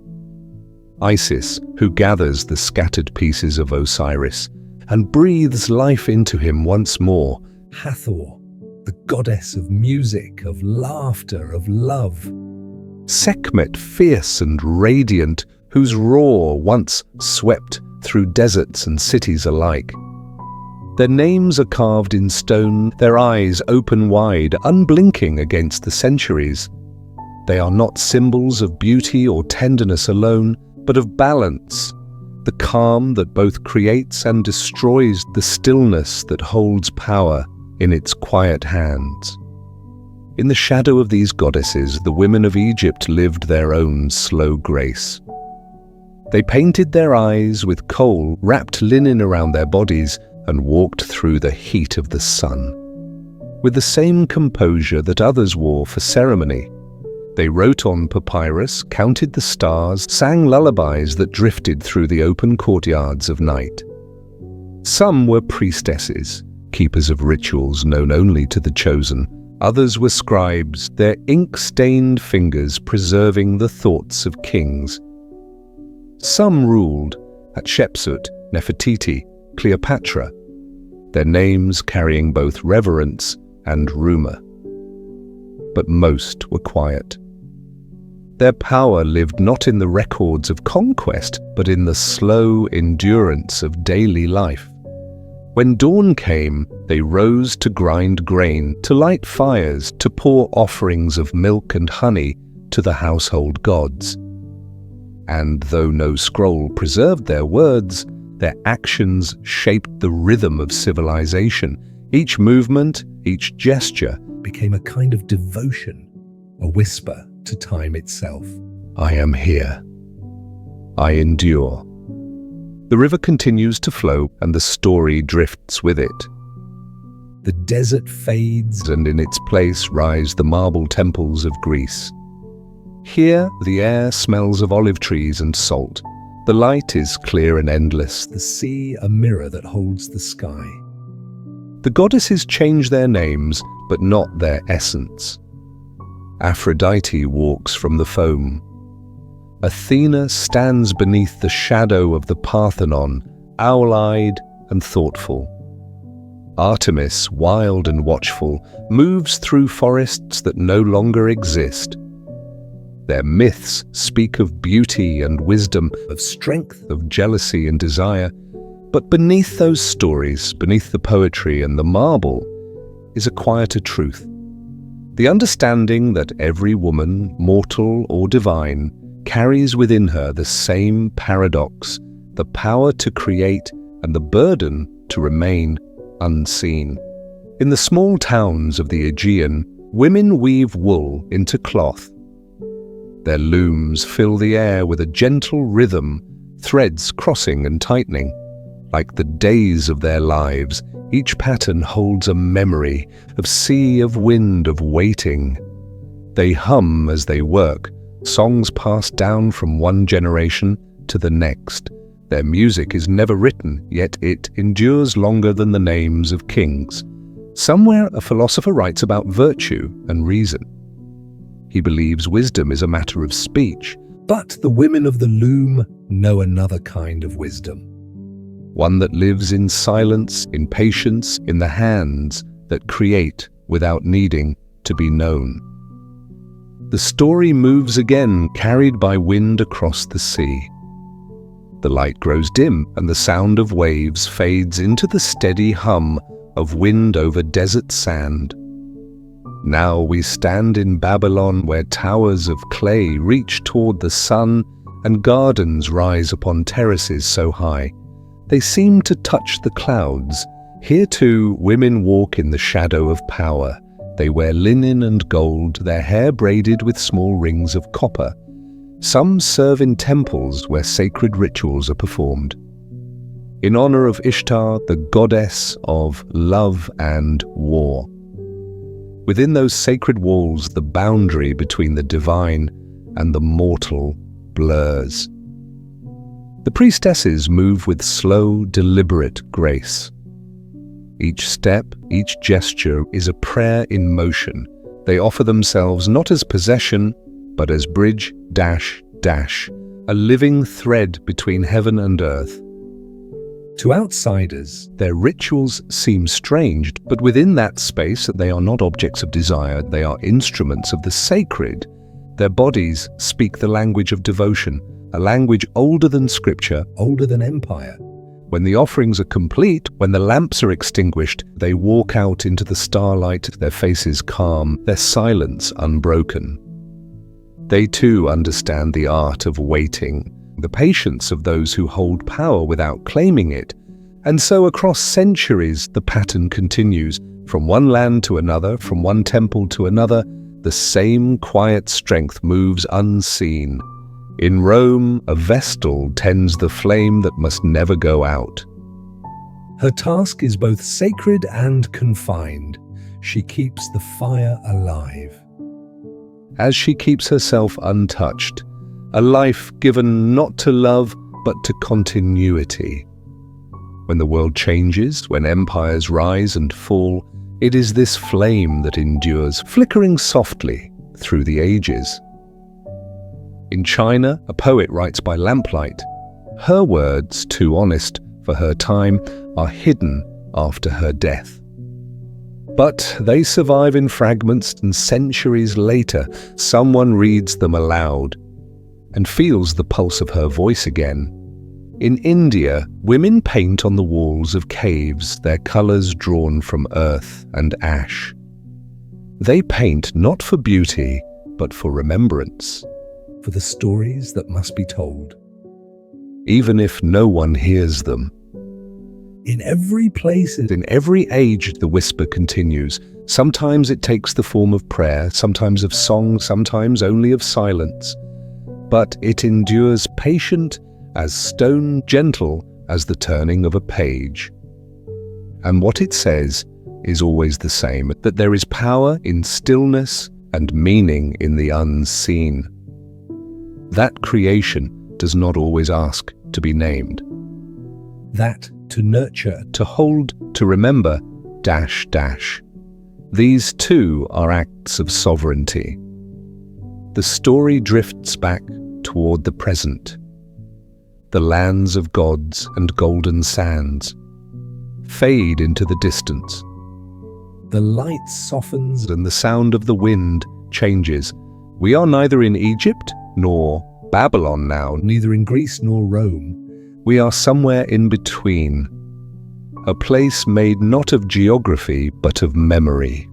Speaker 1: Isis, who gathers the scattered pieces of Osiris and breathes life into him once more.
Speaker 2: Hathor, the goddess of music, of laughter, of love.
Speaker 1: Sekhmet, fierce and radiant, whose roar once swept through deserts and cities alike. Their names are carved in stone, their eyes open wide, unblinking against the centuries. They are not symbols of beauty or tenderness alone, but of balance, the calm that both creates and destroys, the stillness that holds power in its quiet hands. In the shadow of these goddesses, the women of Egypt lived their own slow grace. They painted their eyes with kohl, wrapped linen around their bodies, and walked through the heat of the sun. With the same composure that others wore for ceremony, they wrote on papyrus, counted the stars, sang lullabies that drifted through the open courtyards of night. Some were priestesses, keepers of rituals known only to the chosen. Others were scribes, their ink-stained fingers preserving the thoughts of kings. Some ruled Hatshepsut, Nefertiti, Cleopatra, their names carrying both reverence and rumor. But most were quiet. Their power lived not in the records of conquest, but in the slow endurance of daily life. When dawn came, they rose to grind grain, to light fires, to pour offerings of milk and honey to the household gods. And though no scroll preserved their words, their actions shaped the rhythm of civilization. Each movement, each gesture
Speaker 2: became a kind of devotion, a whisper to time itself.
Speaker 1: I am here. I endure. The river continues to flow, and the story drifts with it.
Speaker 2: The desert fades,
Speaker 1: and in its place rise the marble temples of Greece. Here, the air smells of olive trees and salt. The light is clear and endless.
Speaker 2: the sea a mirror that holds the sky.
Speaker 1: The goddesses change their names, but not their essence. Aphrodite walks from the foam. Athena stands beneath the shadow of the Parthenon, owl-eyed and thoughtful. Artemis, wild and watchful, moves through forests that no longer exist. Their myths speak of beauty and wisdom,
Speaker 2: Of strength,
Speaker 1: of jealousy and desire. But beneath those stories, beneath the poetry and the marble, is a quieter truth. The understanding that every woman, mortal or divine, carries within her the same paradox, the power to create and the burden to remain unseen. In the small towns of the Aegean, women weave wool into cloth. Their looms fill the air with a gentle rhythm, threads crossing and tightening. Like the days of their lives, each pattern holds a memory of sea, of wind, of waiting. They hum as they work, songs passed down from one generation to the next. Their music is never written, yet it endures longer than the names of kings. Somewhere a philosopher writes about virtue and reason. He believes wisdom is a matter of speech,
Speaker 2: but the women of the loom know another kind of wisdom.
Speaker 1: one that lives in silence, in patience, in the hands that create without needing to be known. The story moves again, carried by wind across the sea. The light grows dim, and the sound of waves fades into the steady hum of wind over desert sand. Now we stand in Babylon, where towers of clay reach toward the sun, and gardens rise upon terraces so high they seem to touch the clouds. Here too, women walk in the shadow of power. They wear linen and gold, their hair braided with small rings of copper. Some serve in temples where sacred rituals are performed. In honor of Ishtar, the goddess of love and war. Within those sacred walls, the boundary between the divine and the mortal blurs. The priestesses move with slow, deliberate grace. Each step, each gesture is a prayer in motion. They offer themselves not as possession, but as bridge, a living thread between heaven and earth. To outsiders, their rituals seem strange, but within that space they are not objects of desire, they are instruments of the sacred. Their bodies speak the language of devotion, a language older than scripture,
Speaker 2: older than empire.
Speaker 1: When the offerings are complete, when the lamps are extinguished, they walk out into the starlight, their faces calm, their silence unbroken. They too understand the art of waiting, the patience of those who hold power without claiming it. And so across centuries, the pattern continues. From one land to another, from one temple to another, the same quiet strength moves unseen. In Rome, a vestal tends the flame that must never go out.
Speaker 2: Her task is both sacred and confined. She keeps the fire alive.
Speaker 1: As she keeps herself untouched, a life given not to love, but to continuity. When the world changes, when empires rise and fall, it is this flame that endures, flickering softly through the ages. In China, a poet writes by lamplight. Her words, too honest for her time, are hidden after her death. But they survive in fragments, and centuries later, someone reads them aloud and feels the pulse of her voice again. In India, women paint on the walls of caves, their colors drawn from earth and ash. They paint not for beauty, but for remembrance,
Speaker 2: for the stories that must be told.
Speaker 1: Even if no one hears them.
Speaker 2: In every place,
Speaker 1: In every age, the whisper continues. Sometimes it takes the form of prayer, sometimes of song, sometimes only of silence. But it endures, patient as stone, gentle as the turning of a page. And what it says is always the same, that there is power in stillness and meaning in the unseen. That creation does not always ask to be named.
Speaker 2: that to nurture,
Speaker 1: To hold, to remember, ... These too are acts of sovereignty. The story drifts back toward the present. The lands of gods and golden sands fade into the distance,
Speaker 2: the light softens,
Speaker 1: and the sound of the wind changes. We are neither in Egypt nor Babylon now.
Speaker 2: neither in Greece nor Rome.
Speaker 1: We are somewhere in between, a place made not of geography but of memory.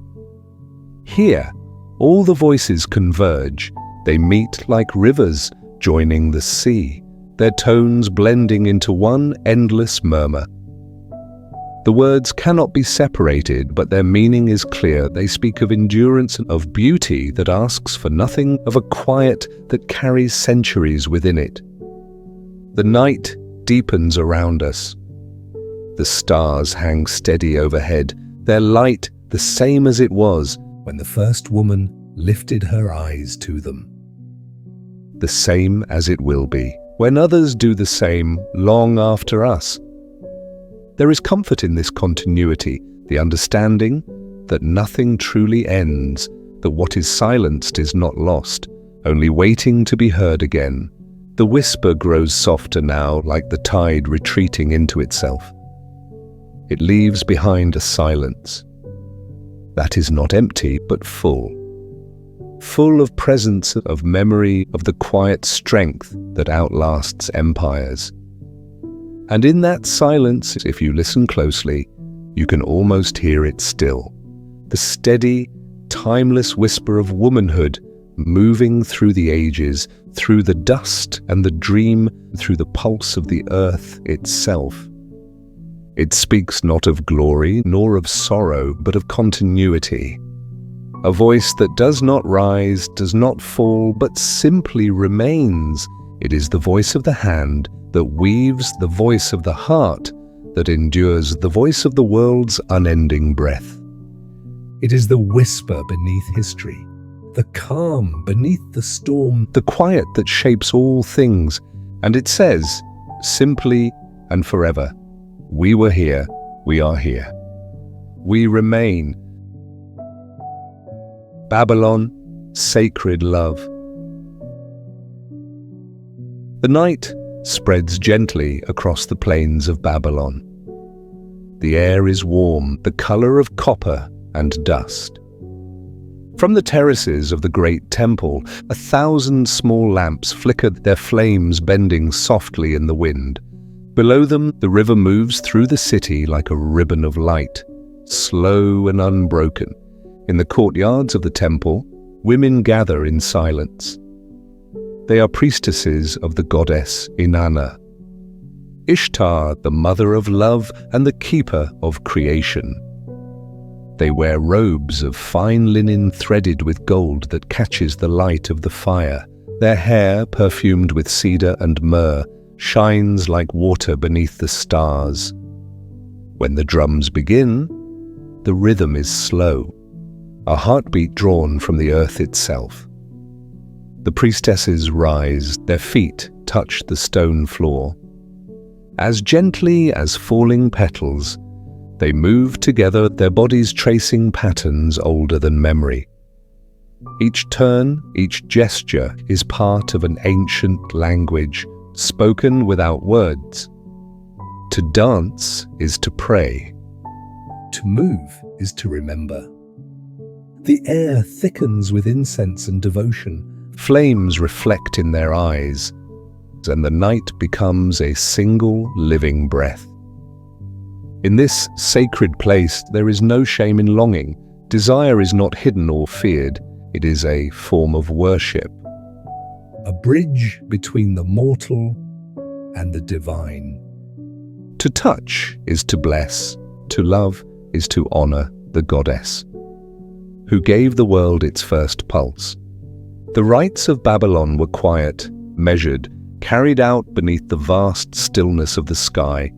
Speaker 1: Here, all the voices converge. They meet like rivers joining the sea, their tones blending into one endless murmur. The words cannot be separated, but their meaning is clear. They speak of endurance, of beauty that asks for nothing, of a quiet that carries centuries within it. The night deepens around us. The stars hang steady overhead, their light the same as it was
Speaker 2: when the first woman lifted her eyes to them.
Speaker 1: the same as it will be when others do the same long after us. There is comfort in this continuity, the understanding that nothing truly ends, that what is silenced is not lost, only waiting to be heard again. The whisper grows softer now, like the tide retreating into itself. It leaves behind a silence that is not empty, but full of presence, of memory, of the quiet strength that outlasts empires. And in that silence, if you listen closely, you can almost hear it still. The steady, timeless whisper of womanhood moving through the ages, through the dust and the dream, through the pulse of the earth itself. It speaks not of glory nor of sorrow, but of continuity. A voice that does not rise, does not fall, but simply remains. It is the voice of the hand that weaves, the voice of the heart that endures, the voice of the world's unending breath.
Speaker 2: It is the whisper beneath history, the calm beneath the storm,
Speaker 1: The quiet that shapes all things, and it says, simply and forever, we were here, we are here. We remain. Babylon, sacred love. The night spreads gently across the plains of Babylon. The air is warm, the color of copper and dust. From the terraces of the great temple, 1,000 small lamps flickered, their flames bending softly in the wind. Below them, the river moves through the city like a ribbon of light, slow and unbroken. In the courtyards of the temple, women gather in silence. They are priestesses of the goddess Inanna, Ishtar, the mother of love and the keeper of creation. They wear robes of fine linen threaded with gold that catches the light of the fire. Their hair, perfumed with cedar and myrrh, shines like water beneath the stars. When the drums begin, the rhythm is slow, a heartbeat drawn from the earth itself. The priestesses rise, their feet touch the stone floor. As gently as falling petals, they move together, their bodies tracing patterns older than memory. Each turn, each gesture is part of an ancient language, spoken without words. To dance is to pray.
Speaker 2: To move is to remember. The air thickens with incense and devotion.
Speaker 1: Flames reflect in their eyes, and the night becomes a single living breath. In this sacred place, there is no shame in longing. Desire is not hidden or feared. It is a form of worship.
Speaker 2: A bridge between the mortal and the divine.
Speaker 1: To touch is to bless. To love is to honor the goddess, who gave the world its first pulse. The rites of Babylon were quiet, measured, carried out beneath the vast stillness of the sky.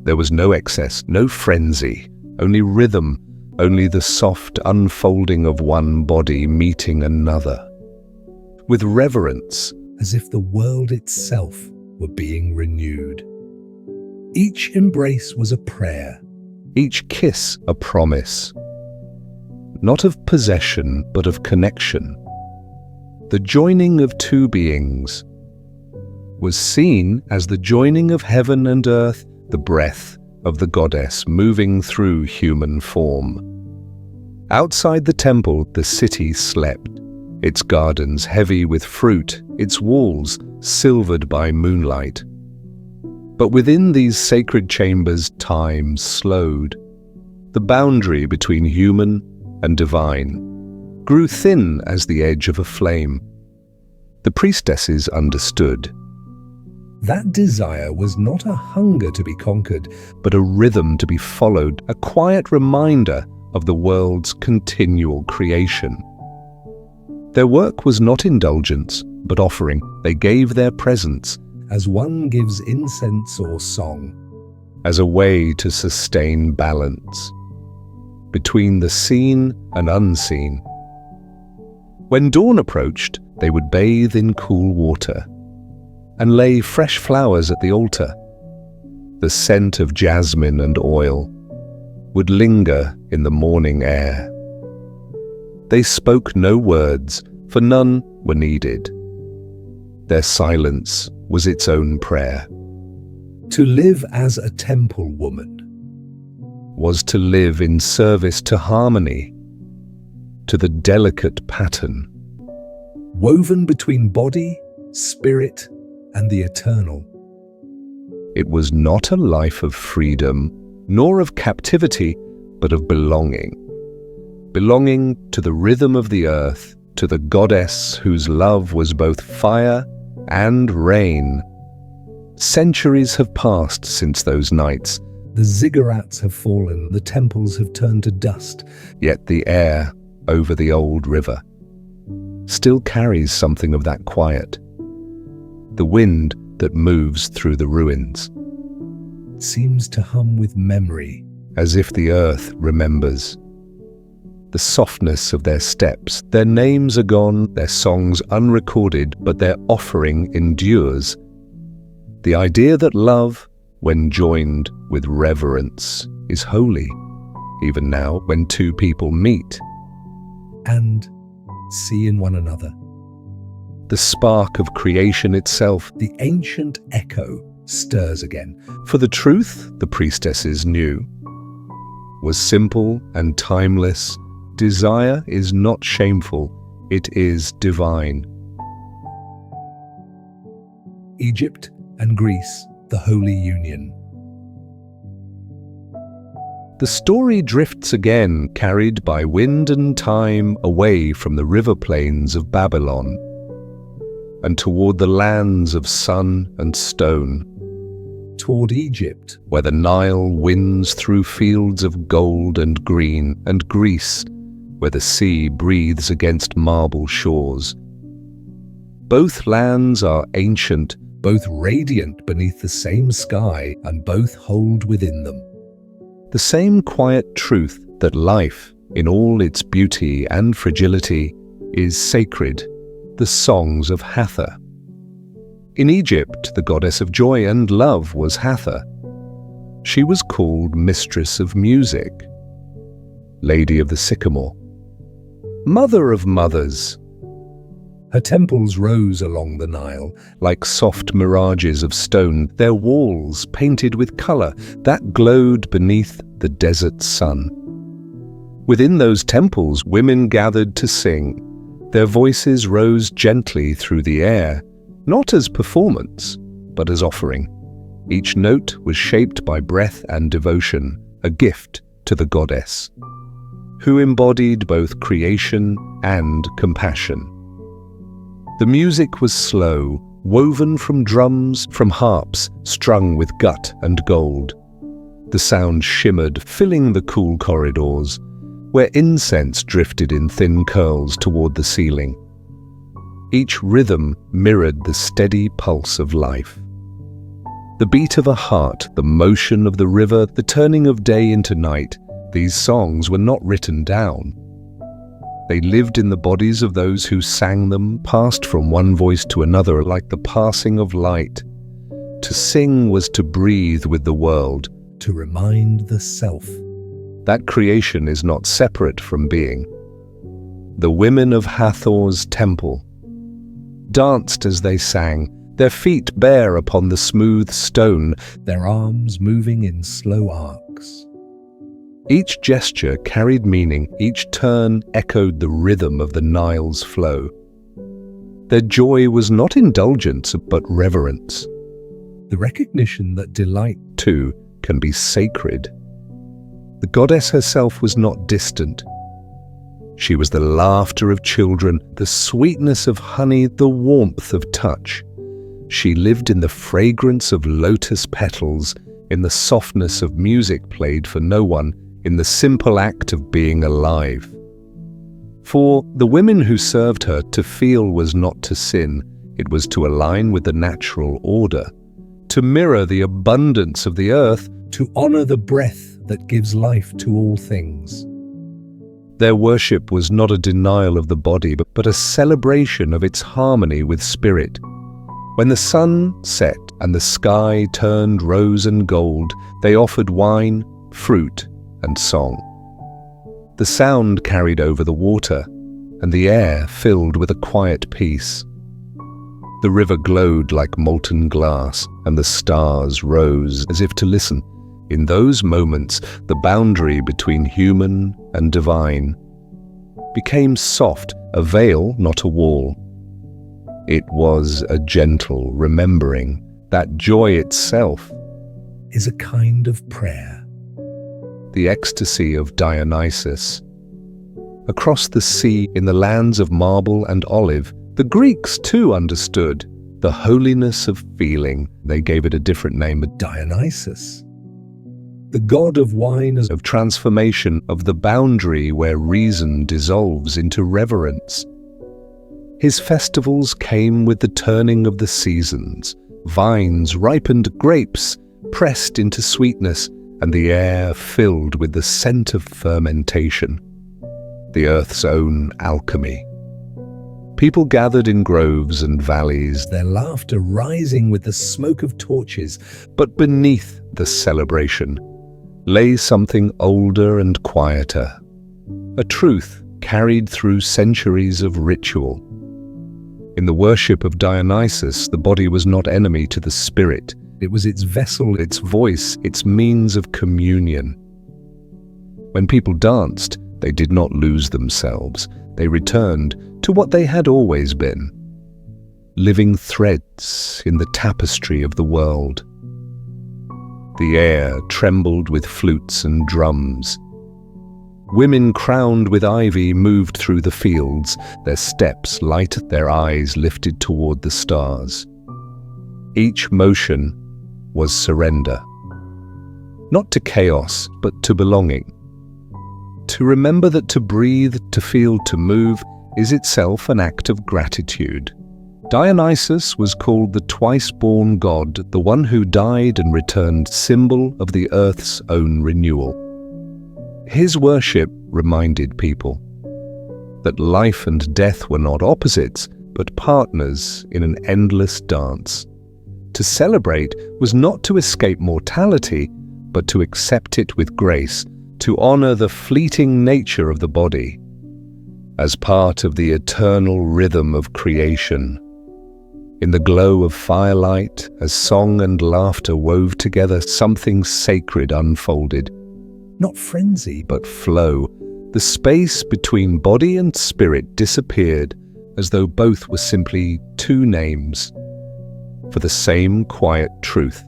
Speaker 1: There was no excess, no frenzy, only rhythm, only the soft unfolding of one body meeting another. With reverence,
Speaker 2: as if the world itself were being renewed. Each embrace was a prayer.
Speaker 1: Each kiss a promise. Not of possession, but of connection. The joining of two beings was seen as the joining of heaven and earth, the breath of the goddess moving through human form. Outside the temple, the city slept, its gardens heavy with fruit, its walls silvered by moonlight. But within these sacred chambers, time slowed. The boundary between human and divine grew thin as the edge of a flame. The priestesses understood.
Speaker 2: That desire was not a hunger to be conquered,
Speaker 1: but a rhythm to be followed, a quiet reminder of the world's continual creation. Their work was not indulgence, but offering. They gave their presence,
Speaker 2: as one gives incense or song,
Speaker 1: as a way to sustain balance between the seen and unseen. When dawn approached, they would bathe in cool water and lay fresh flowers at the altar. The scent of jasmine and oil would linger in the morning air. They spoke no words, for none were needed. Their silence was its own prayer.
Speaker 2: To live as a temple woman
Speaker 1: was to live in service to harmony, to the delicate pattern,
Speaker 2: woven between body, spirit, and the eternal.
Speaker 1: It was not a life of freedom, nor of captivity, but of belonging. Belonging to the rhythm of the earth, to the goddess whose love was both fire and rain. Centuries have passed since those nights.
Speaker 2: The ziggurats have fallen, the temples have turned to dust.
Speaker 1: Yet the air over the old river still carries something of that quiet. The wind that moves through the ruins
Speaker 2: seems to hum with memory,
Speaker 1: as if the earth remembers. The softness of their steps, their names are gone, their songs unrecorded, but their offering endures. The idea that love, when joined with reverence, is holy, even now when two people meet
Speaker 2: and see in one another.
Speaker 1: The spark of creation itself,
Speaker 2: the ancient echo, stirs again.
Speaker 1: For the truth, the priestesses knew, was simple and timeless. Desire is not shameful, it is divine.
Speaker 2: Egypt and Greece, the Holy Union.
Speaker 1: The story drifts again, carried by wind and time, away from the river plains of Babylon and toward the lands of sun and stone.
Speaker 2: Toward Egypt,
Speaker 1: where the Nile winds through fields of gold and green, and Greece, where the sea breathes against marble shores. Both lands are ancient,
Speaker 2: both radiant beneath the same sky, and both hold within them
Speaker 1: the same quiet truth that life, in all its beauty and fragility, is sacred, the songs of Hathor. In Egypt, the goddess of joy and love was Hathor. She was called Mistress of Music, Lady of the Sycamore, Mother of Mothers.
Speaker 2: Her temples rose along the Nile,
Speaker 1: Like soft mirages of stone, their walls painted with color that glowed beneath the desert sun. Within those temples, women gathered to sing. Their voices rose gently through the air, not as performance, but as offering. Each note was shaped by breath and devotion, a gift to the goddess, who embodied both creation and compassion. The music was slow, woven from drums, from harps, strung with gut and gold. The sound shimmered, filling the cool corridors, where incense drifted in thin curls toward the ceiling. Each rhythm mirrored the steady pulse of life. The beat of a heart, the motion of the river, the turning of day into night, these songs were not written down. They lived in the bodies of those who sang them, passed from one voice to another like the passing of light. To sing was to breathe with the world,
Speaker 2: to remind the self
Speaker 1: that creation is not separate from being. The women of Hathor's temple danced as they sang, their feet bare upon the smooth stone,
Speaker 2: their arms moving in slow arcs.
Speaker 1: Each gesture carried meaning, each turn echoed the rhythm of the Nile's flow. Their joy was not indulgence, but reverence.
Speaker 2: The recognition that delight,
Speaker 1: too, can be sacred. The goddess herself was not distant. She was the laughter of children, the sweetness of honey, the warmth of touch. She lived in the fragrance of lotus petals, in the softness of music played for no one, in the simple act of being alive. For the women who served her, to feel was not to sin, it was to align with the natural order, to mirror the abundance of the earth,
Speaker 2: to honor the breath that gives life to all things.
Speaker 1: Their worship was not a denial of the body, but a celebration of its harmony with spirit. When the sun set and the sky turned rose and gold, they offered wine, fruit, and song. The sound carried over the water, and the air filled with a quiet peace. The river glowed like molten glass, and the stars rose as if to listen. In those moments, the boundary between human and divine became soft, a veil, not a wall. It was a gentle remembering that joy itself
Speaker 2: is a kind of prayer.
Speaker 1: The ecstasy of Dionysus. Across the sea, in the lands of marble and olive, the Greeks too understood the holiness of feeling. They gave it a different name,
Speaker 2: Dionysus, the god of wine,
Speaker 1: of transformation, of the boundary where reason dissolves into reverence. His festivals came with the turning of the seasons. Vines ripened grapes, pressed into sweetness, and the air filled with the scent of fermentation, the earth's own alchemy. People gathered in groves and valleys,
Speaker 2: their laughter rising with the smoke of torches.
Speaker 1: But beneath the celebration lay something older and quieter, a truth carried through centuries of ritual. In the worship of Dionysus, the body was not enemy to the spirit. It was its vessel, its voice, its means of communion. When people danced, they did not lose themselves. They returned to what they had always been, living threads in the tapestry of the world. The air trembled with flutes and drums. Women crowned with ivy moved through the fields, their steps light, their eyes lifted toward the stars. Each motion was surrender, not to chaos, but to belonging. To remember that to breathe, to feel, to move is itself an act of gratitude. Dionysus was called the twice-born god, the one who died and returned, symbol of the earth's own renewal. His worship reminded people that life and death were not opposites, but partners in an endless dance. To celebrate was not to escape mortality, but to accept it with grace, to honor the fleeting nature of the body as part of the eternal rhythm of creation. In the glow of firelight, as song and laughter wove together, something sacred unfolded.
Speaker 2: Not frenzy,
Speaker 1: But flow. The space between body and spirit disappeared, as though both were simply two names for the same quiet truth.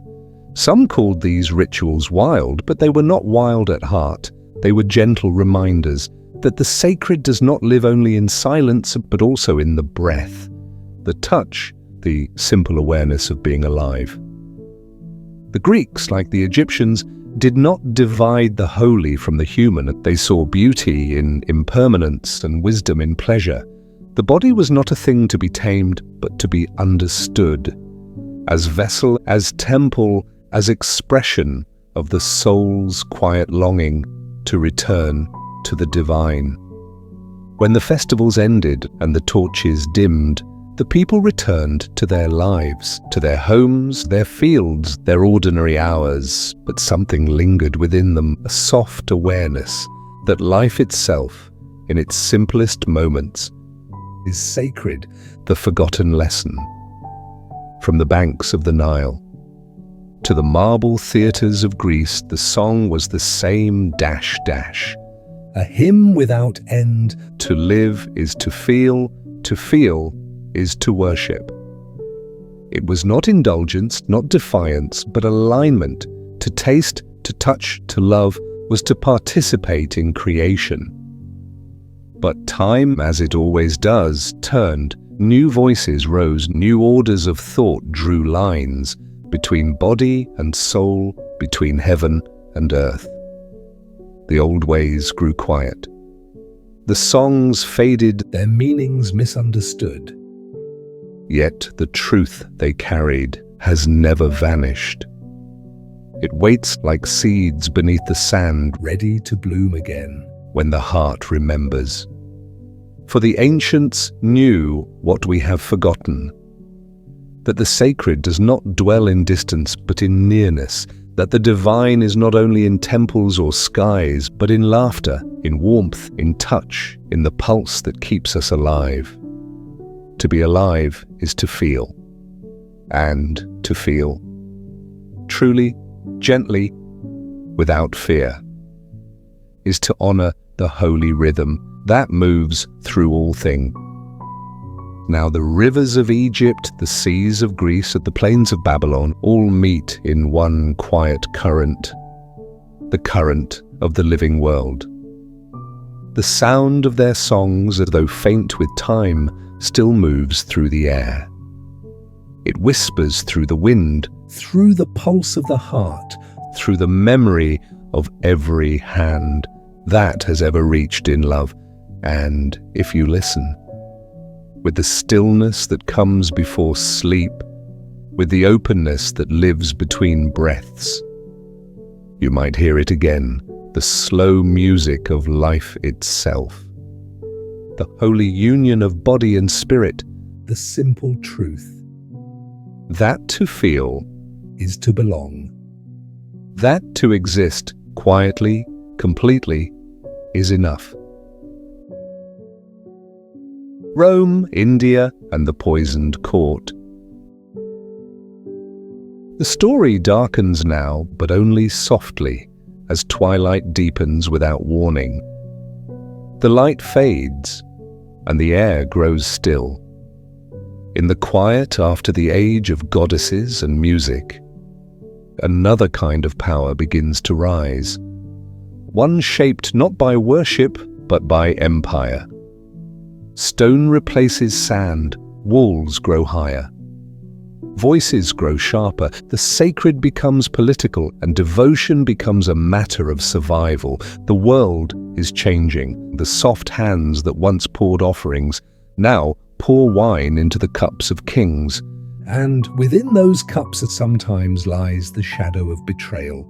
Speaker 1: Some called these rituals wild, but they were not wild at heart. They were gentle reminders that the sacred does not live only in silence, but also in the breath, the touch, the simple awareness of being alive. The Greeks, like the Egyptians, did not divide the holy from the human. They saw beauty in impermanence and wisdom in pleasure. The body was not a thing to be tamed, but to be understood, as vessel, as temple, as expression of the soul's quiet longing to return to the divine. When the festivals ended and the torches dimmed, the people returned to their lives, to their homes, their fields, their ordinary hours, but something lingered within them, a soft awareness that life itself, in its simplest moments,
Speaker 2: is sacred.
Speaker 1: The forgotten lesson. From the banks of the Nile to the marble theatres of Greece, the song was the same dash dash.
Speaker 2: A hymn without end.
Speaker 1: To live is to feel is to worship. It was not indulgence, not defiance, but alignment. To taste, to touch, to love was to participate in creation. But time, as it always does, turned. New voices rose, new orders of thought drew lines between body and soul, between heaven and earth. The old ways grew quiet. The songs faded,
Speaker 2: their meanings misunderstood.
Speaker 1: Yet the truth they carried has never vanished. It waits like seeds beneath the sand,
Speaker 2: ready to bloom again
Speaker 1: when the heart remembers. For the ancients knew what we have forgotten, that the sacred does not dwell in distance but in nearness, that the divine is not only in temples or skies, but in laughter, in warmth, in touch, in the pulse that keeps us alive. To be alive is to feel, and to feel truly, gently, without fear, is to honor the holy rhythm that moves through all things. Now the rivers of Egypt, the seas of Greece, at the plains of Babylon, all meet in one quiet current, the current of the living world. The sound of their songs, as though faint with time, still moves through the air. It whispers through the wind,
Speaker 2: through the pulse of the heart,
Speaker 1: through the memory of every hand that has ever reached in love. And if you listen, with the stillness that comes before sleep, with the openness that lives between breaths, you might hear it again, the slow music of life itself, the holy union of body and spirit,
Speaker 2: the simple truth.
Speaker 1: That to feel
Speaker 2: is to belong.
Speaker 1: That to exist quietly, completely, is enough. Rome, India, and the poisoned court. The story darkens now, but only softly, as twilight deepens without warning. The light fades, and the air grows still. In the quiet after the age of goddesses and music, another kind of power begins to rise, one shaped not by worship, but by empire. Stone replaces sand, walls grow higher. Voices grow sharper, the sacred becomes political, and devotion becomes a matter of survival. The world is changing. The soft hands that once poured offerings now pour wine into the cups of kings.
Speaker 2: And within those cups sometimes lies the shadow of betrayal.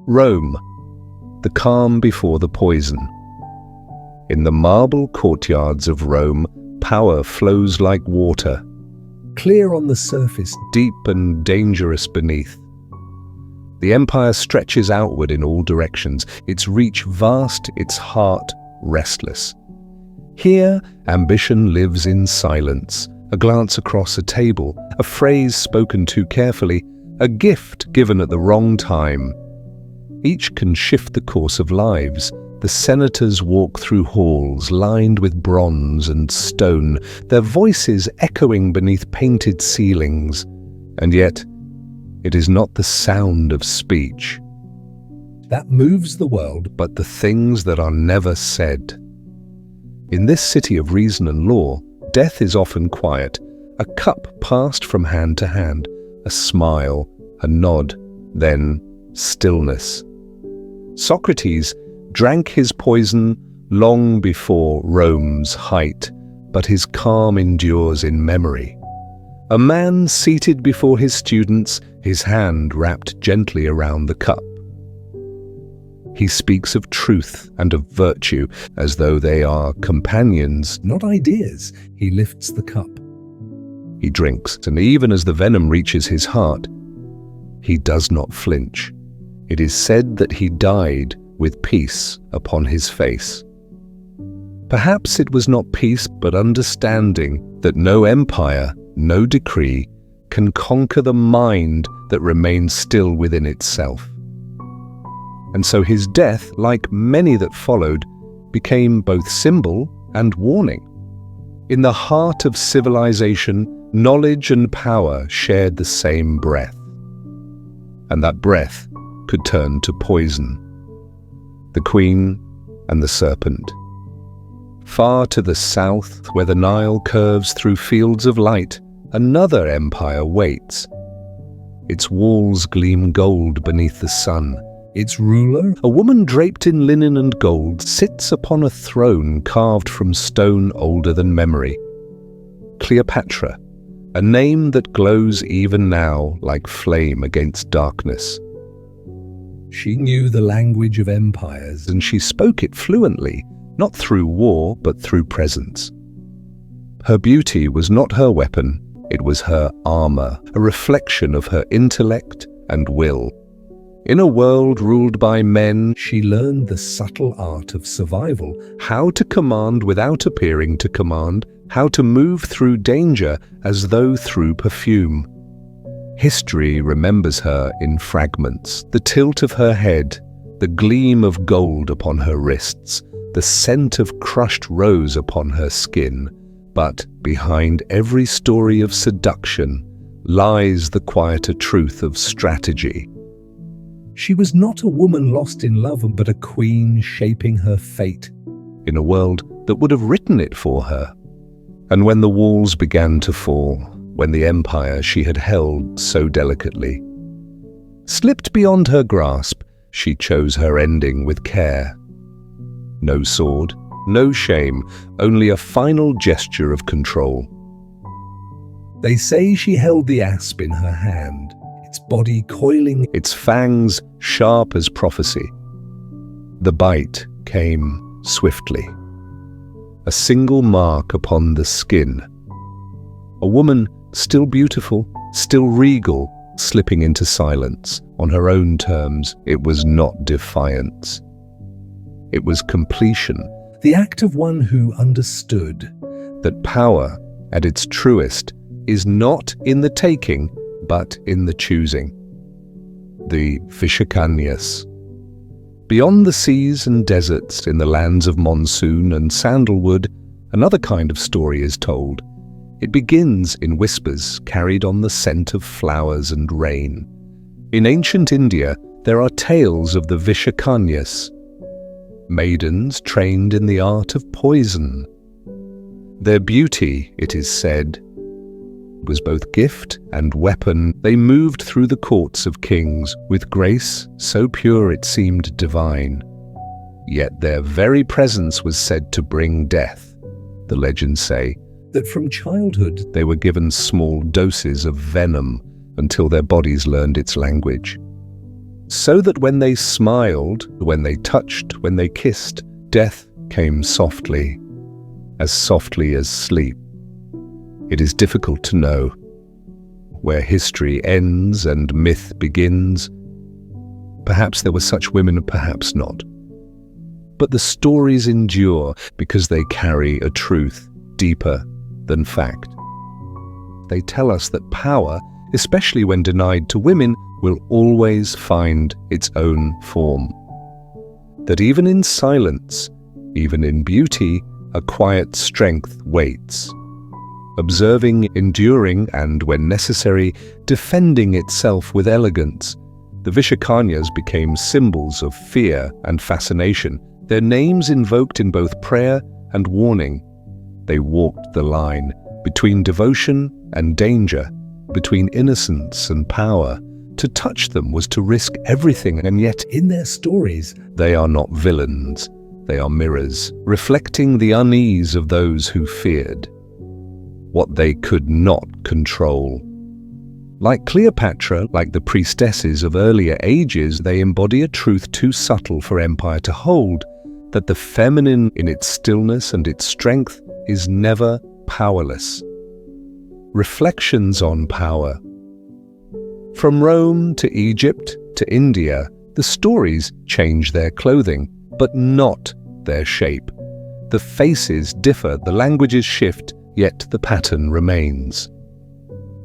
Speaker 1: Rome, the calm before the poison. In the marble courtyards of Rome, Power flows like water,
Speaker 2: clear on the surface,
Speaker 1: deep and dangerous beneath. The empire stretches outward in all directions, its reach vast, its heart restless. Here, ambition lives in silence, a glance across a table, a phrase spoken too carefully, a gift given at the wrong time. Each can shift the course of lives. The senators walk through halls lined with bronze and stone, their voices echoing beneath painted ceilings. And yet, it is not the sound of speech
Speaker 2: that moves the world,
Speaker 1: but the things that are never said. In this city of reason and law, death is often quiet, a cup passed from hand to hand, a smile, a nod, then stillness. Socrates drank his poison long before Rome's height, but his calm endures in memory. A man seated before his students, his hand wrapped gently around the cup. He speaks of truth and of virtue as though they are companions,
Speaker 2: not ideas. He lifts the cup.
Speaker 1: He drinks, and even as the venom reaches his heart, he does not flinch. It is said that he died with peace upon his face. Perhaps it was not peace, but understanding that no empire, no decree, can conquer the mind that remains still within itself. And so his death, like many that followed, became both symbol and warning. In the heart of civilization, knowledge and power shared the same breath. And that breath could turn to poison. The queen and the serpent. Far to the south, where the Nile curves through fields of light, another empire waits. Its walls gleam gold beneath the sun.
Speaker 2: Its ruler,
Speaker 1: a woman draped in linen and gold, sits upon a throne carved from stone older than memory. Cleopatra, a name that glows even now like flame against darkness.
Speaker 2: She knew the language of empires,
Speaker 1: and she spoke it fluently, not through war, but through presence. Her beauty was not her weapon, it was her armor, a reflection of her intellect and will. In a world ruled by men,
Speaker 2: she learned the subtle art of survival,
Speaker 1: how to command without appearing to command, how to move through danger as though through perfume. History remembers her in fragments, the tilt of her head, the gleam of gold upon her wrists, the scent of crushed rose upon her skin. But behind every story of seduction lies the quieter truth of strategy.
Speaker 2: She was not a woman lost in love, but a queen shaping her fate.
Speaker 1: In a world that would have written it for her. And when the walls began to fall, when the empire she had held so delicately slipped beyond her grasp, she chose her ending with care. No sword, no shame, only a final gesture of control.
Speaker 2: They say she held the asp in her hand, its body coiling,
Speaker 1: its fangs sharp as prophecy. The bite came swiftly. A single mark upon the skin. A woman still beautiful, still regal, slipping into silence. On her own terms, it was not defiance. It was completion.
Speaker 2: The act of one who understood
Speaker 1: that power, at its truest, is not in the taking, but in the choosing. The Vishakanyas. Beyond the seas and deserts, in the lands of monsoon and sandalwood, another kind of story is told. It begins in whispers carried on the scent of flowers and rain. In ancient India, there are tales of the Vishakanyas, maidens trained in the art of poison. Their beauty, it is said, was both gift and weapon. They moved through the courts of kings with grace so pure it seemed divine. Yet their very presence was said to bring death. The legends say
Speaker 2: that from childhood
Speaker 1: they were given small doses of venom until their bodies learned its language. So that when they smiled, when they touched, when they kissed, death came softly. as softly as sleep. It is difficult to know where history ends and myth begins. Perhaps there were such women, perhaps not. But the stories endure because they carry a truth deeper than fact. They tell us that power, especially when denied to women, will always find its own form. That even in silence, even in beauty, a quiet strength waits, observing, enduring, and, when necessary, defending itself with elegance. The Vishakanyas became symbols of fear and fascination, their names invoked in both prayer and warning. They walked the line between devotion and danger, between innocence and power. To touch them was to risk everything, and yet
Speaker 2: In their stories,
Speaker 1: they are not villains. They are mirrors, reflecting the unease of those who feared what they could not control. Like Cleopatra, like the priestesses of earlier ages, they embody a truth too subtle for empire to hold, that the feminine in its stillness and its strength is never powerless. Reflections on power. From Rome to Egypt to India, the stories change their clothing, but not their shape. The faces differ, the languages shift, yet the pattern remains.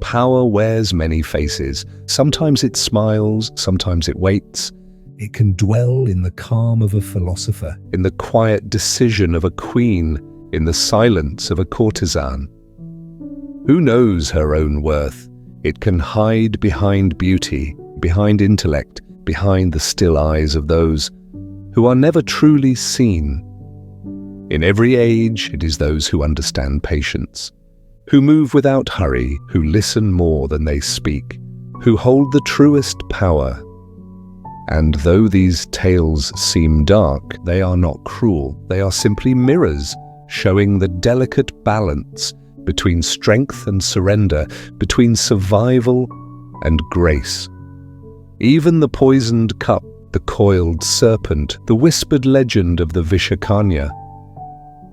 Speaker 1: Power wears many faces. Sometimes it smiles, sometimes it waits.
Speaker 2: it can dwell in the calm of a philosopher,
Speaker 1: In the quiet decision of a queen, in the silence of a courtesan. Who knows her own worth? It can hide behind beauty, behind intellect, behind the still eyes of those who are never truly seen. In every age, it is those who understand patience, who move without hurry, who listen more than they speak, who hold the truest power. And though these tales seem dark, they are not cruel. They are simply mirrors, showing the delicate balance between strength and surrender, between survival and grace. Even the poisoned cup, the coiled serpent, the whispered legend of the Vishakanya,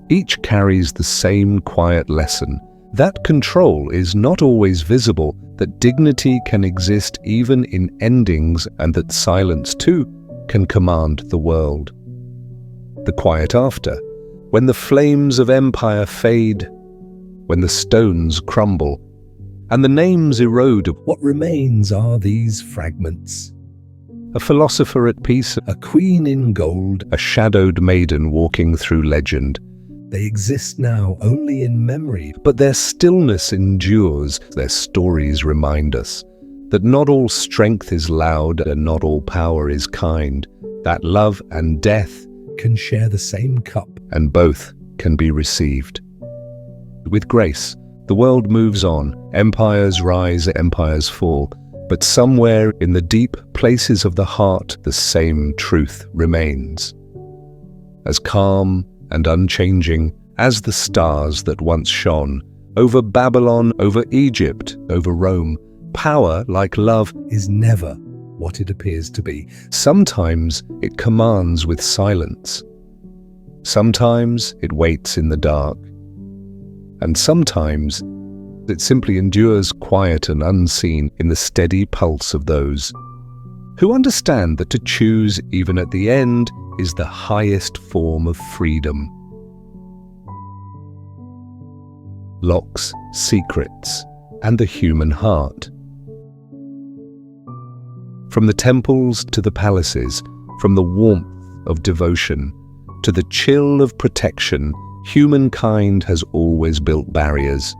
Speaker 1: each carries the same quiet lesson. That control is not always visible, that dignity can exist even in endings, and that silence too can command the world. The quiet after, when the flames of empire fade, when the stones crumble, and the names erode.
Speaker 2: what remains are these fragments.
Speaker 1: A philosopher at peace,
Speaker 2: A queen in gold,
Speaker 1: a shadowed maiden walking through legend.
Speaker 2: they exist now only in memory.
Speaker 1: But their stillness endures. Their stories remind us that not all strength is loud and not all power is kind, that love and death,
Speaker 2: Can share the same cup.
Speaker 1: and both can be received. With grace, the world moves on. Empires rise, empires fall. But somewhere in the deep places of the heart, the same truth remains. As calm and unchanging as the stars that once shone over Babylon, over Egypt, over Rome, power, like love,
Speaker 2: Is never what it appears to be.
Speaker 1: sometimes it commands with silence. Sometimes it waits in the dark. And sometimes it simply endures quiet and unseen in the steady pulse of those who understand that to choose even at the end is the highest form of freedom. Locks, secrets, and the human heart. From the temples to the palaces, from the warmth of devotion to the chill of protection, humankind has always built barriers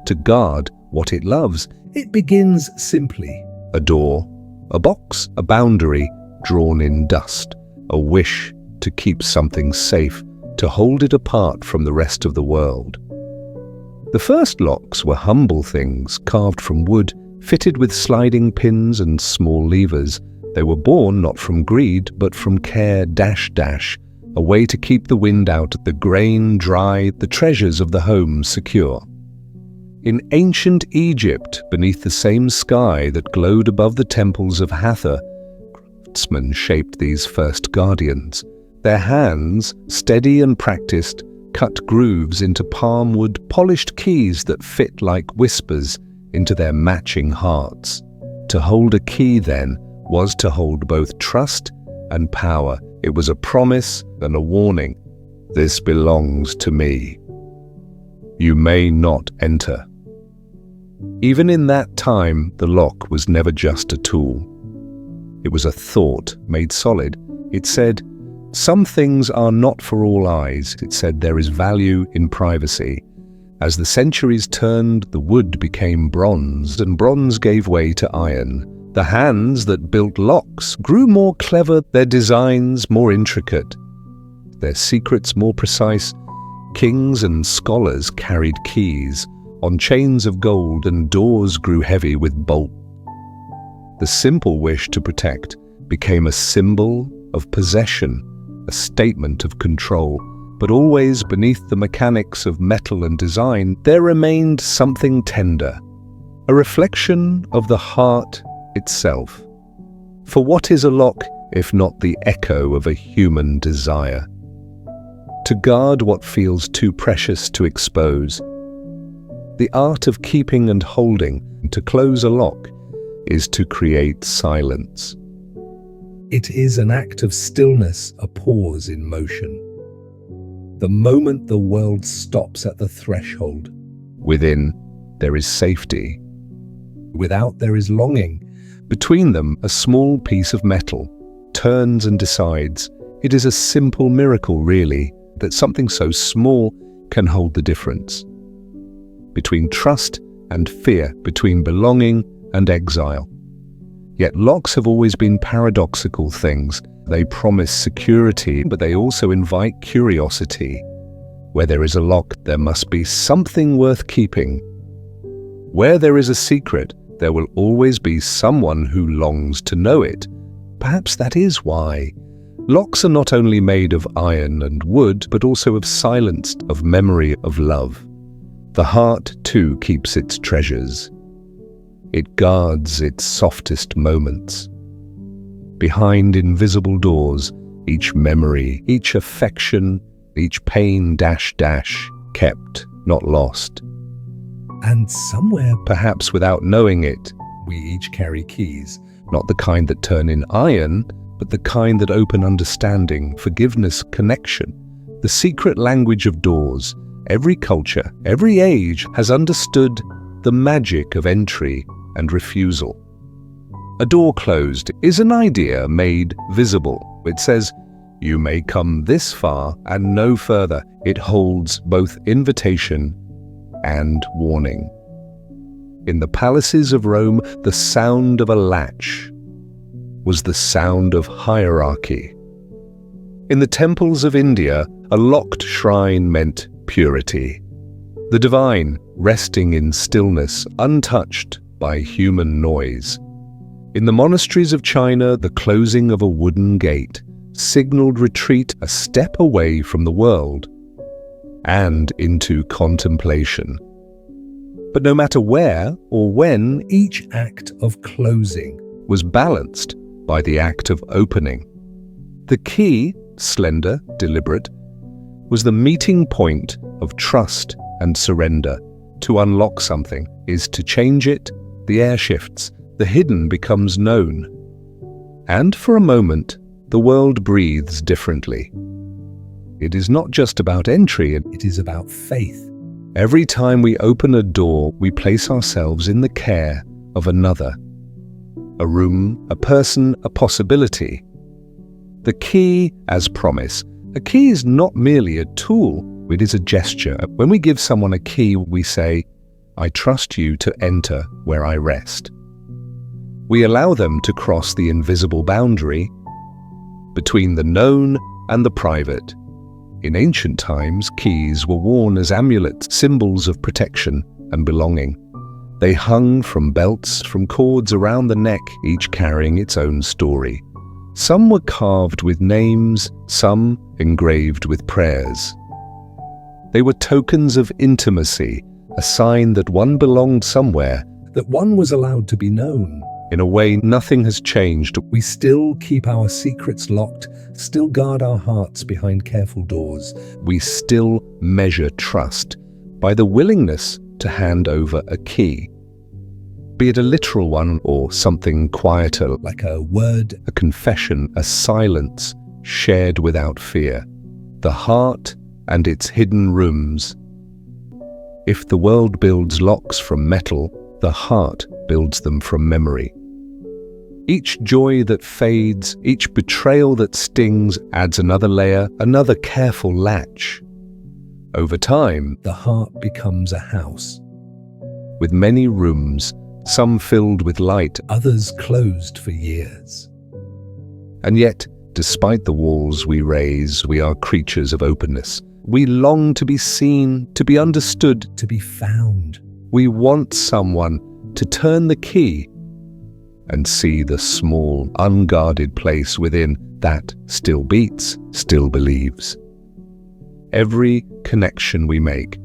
Speaker 1: to guard what it loves.
Speaker 2: It begins simply.
Speaker 1: A door, a box, a boundary drawn in dust, a wish to keep something safe, to hold it apart from the rest of the world. The first locks were humble things carved from wood, fitted with sliding pins and small levers. They were born not from greed, but from care, a way to keep the wind out, the grain dry, the treasures of the home secure. In ancient Egypt, beneath the same sky that glowed above the temples of Hathor, craftsmen shaped these first guardians. Their hands, steady and practiced, cut grooves into palm wood, polished keys that fit like whispers into their matching hearts. To hold a key, then, was to hold both trust and power. It was a promise and a warning. This belongs to me. You may not enter. Even in that time, the lock was never just a tool. It was a thought made solid. It said, some things are not for all eyes. It said there is value in privacy. As the centuries turned, the wood became bronze, and bronze gave way to iron. The hands that built locks grew more clever, their designs more intricate, their secrets more precise. Kings and scholars carried keys on chains of gold, and doors grew heavy with bolts. The simple wish to protect became a symbol of possession, a statement of control. But always beneath the mechanics of metal and design, there remained something tender, a reflection of the heart itself. For what is a lock if not the echo of a human desire? To guard what feels too precious to expose. The art of keeping and holding, to close a lock, is to create silence.
Speaker 2: It is an act of stillness, a pause in motion. The moment the world stops at the threshold.
Speaker 1: Within, there is safety.
Speaker 2: Without, there is longing.
Speaker 1: Between them, a small piece of metal turns and decides. It is a simple miracle, really, that something so small can hold the difference. Between trust and fear, between belonging and exile. Yet locks have always been paradoxical things. They promise security, but they also invite curiosity. Where there is a lock, there must be something worth keeping. Where there is a secret, there will always be someone who longs to know it. Perhaps that is why. Locks are not only made of iron and wood, but also of silence, of memory, of love. The heart, too, keeps its treasures. It guards its softest moments. Behind invisible doors, each memory, each affection, each pain kept, not lost.
Speaker 2: And somewhere,
Speaker 1: Perhaps without knowing it,
Speaker 2: we each carry keys.
Speaker 1: not the kind that turn in iron, but the kind that open understanding, forgiveness, connection. The secret language of doors. Every culture, every age has understood the magic of entry and refusal. A door closed is an idea made visible. It says, you may come this far and no further. It holds both invitation and warning. In the palaces of Rome, the sound of a latch was the sound of hierarchy. In the temples of India, a locked shrine meant purity. The divine, resting in stillness, untouched by human noise. In the monasteries of China, the closing of a wooden gate signaled retreat, a step away from the world and into contemplation. But no matter where or when,
Speaker 2: Each act of closing
Speaker 1: was balanced by the act of opening. The key, slender, deliberate, was the meeting point of trust and surrender. To unlock something is to change it. The air shifts, the hidden becomes known. And for a moment, the world breathes differently. It is not just about entry,
Speaker 2: it is about faith.
Speaker 1: every time we open a door, we place ourselves in the care of another. A room, a person, a possibility. The key as promise. A key is not merely a tool, it is a gesture. When we give someone a key, we say, I trust you to enter where I rest. We allow them to cross the invisible boundary between the known and the private. In ancient times, keys were worn as amulets, symbols of protection and belonging. They hung from belts, from cords around the neck, each carrying its own story. Some were carved with names, some engraved with prayers. They were tokens of intimacy, a sign that one belonged somewhere,
Speaker 2: That one was allowed to be known.
Speaker 1: In a way, nothing has changed.
Speaker 2: We still keep our secrets locked, still guard our hearts behind careful doors.
Speaker 1: We still measure trust by the willingness to hand over a key, be it a literal one or something quieter,
Speaker 2: Like a word,
Speaker 1: a confession, a silence shared without fear. The heart and its hidden rooms. If the world builds locks from metal, the heart builds them from memory. Each joy that fades, each betrayal that stings adds another layer, another careful latch. Over time,
Speaker 2: the heart becomes a house,
Speaker 1: with many rooms, some filled with light,
Speaker 2: others closed for years.
Speaker 1: and yet, despite the walls we raise, we are creatures of openness. We long to be seen, to be understood.
Speaker 2: To be found.
Speaker 1: We want someone to turn the key and see the small, unguarded place within that still beats, still believes. Every connection we make,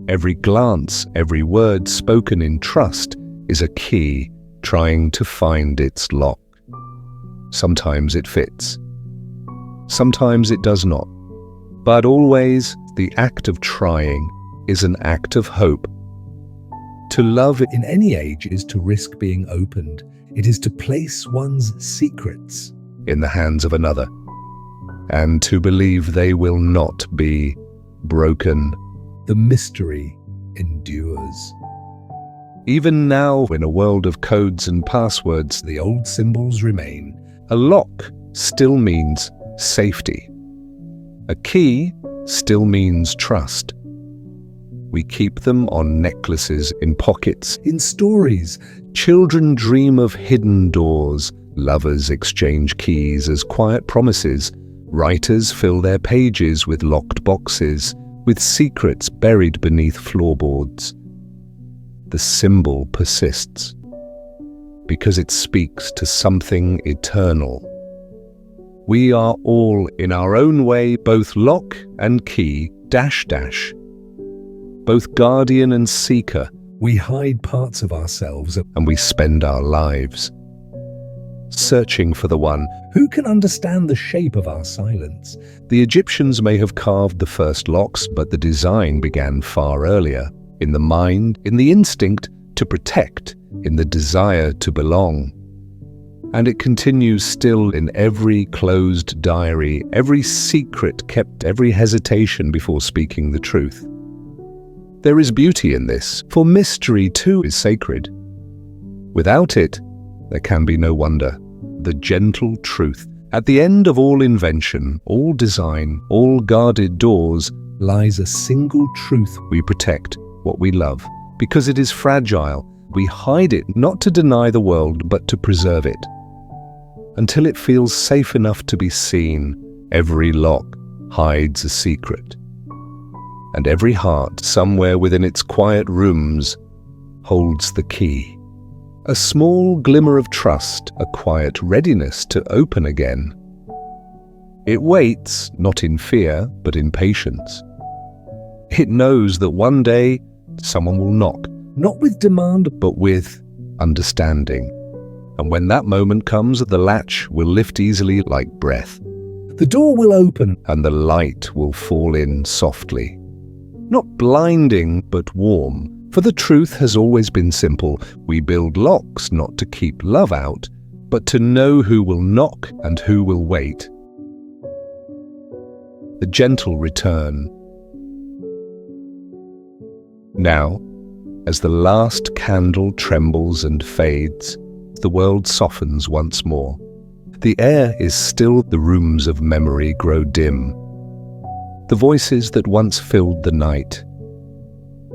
Speaker 1: every glance, every word spoken in trust is a key trying to find its lock. Sometimes it fits. Sometimes it does not. But always, the act of trying is an act of hope. To love
Speaker 2: In any age is to risk being opened. It is to place one's secrets
Speaker 1: in the hands of another, and to believe they will not be broken.
Speaker 2: The mystery endures.
Speaker 1: Even now, in a world of codes and passwords,
Speaker 2: The old symbols remain.
Speaker 1: a lock still means safety. A key still means trust. We keep them on necklaces, in pockets.
Speaker 2: In stories,
Speaker 1: Children dream of hidden doors. Lovers exchange keys as quiet promises. Writers fill their pages with locked boxes, with secrets buried beneath floorboards. The symbol persists because it speaks to something eternal. We are all, in our own way, both lock and key, dash dash, both guardian and seeker,
Speaker 2: we hide parts of ourselves.
Speaker 1: and we spend our lives searching for the one.
Speaker 2: Who can understand the shape of our silence?
Speaker 1: The Egyptians may have carved the first locks, but the design began far earlier, in the mind, in the instinct to protect, in the desire to belong. And it continues still in every closed diary, every secret kept, every hesitation before speaking the truth. There is beauty in this, for mystery too is sacred. Without it, there can be no wonder. The gentle truth. At the end of all invention, all design, all guarded doors,
Speaker 2: Lies a single truth.
Speaker 1: we protect what we love. Because it is fragile, we hide it not to deny the world, but to preserve it. Until it feels safe enough to be seen, every lock hides a secret. And every heart, somewhere within its quiet rooms, holds the key. A small glimmer of trust, a quiet readiness to open again. It waits, not in fear, but in patience. It knows that one day someone will knock,
Speaker 2: Not with demand,
Speaker 1: but with understanding. And when that moment comes, the latch will lift easily like breath,
Speaker 2: the door will open.
Speaker 1: and the light will fall in softly. Not blinding, but warm. For the truth has always been simple. We build locks not to keep love out, but to know who will knock and who will wait. The gentle return. Now, as the last candle trembles and fades, the world softens once more. The air is still, the rooms of memory grow dim. The voices that once filled the night,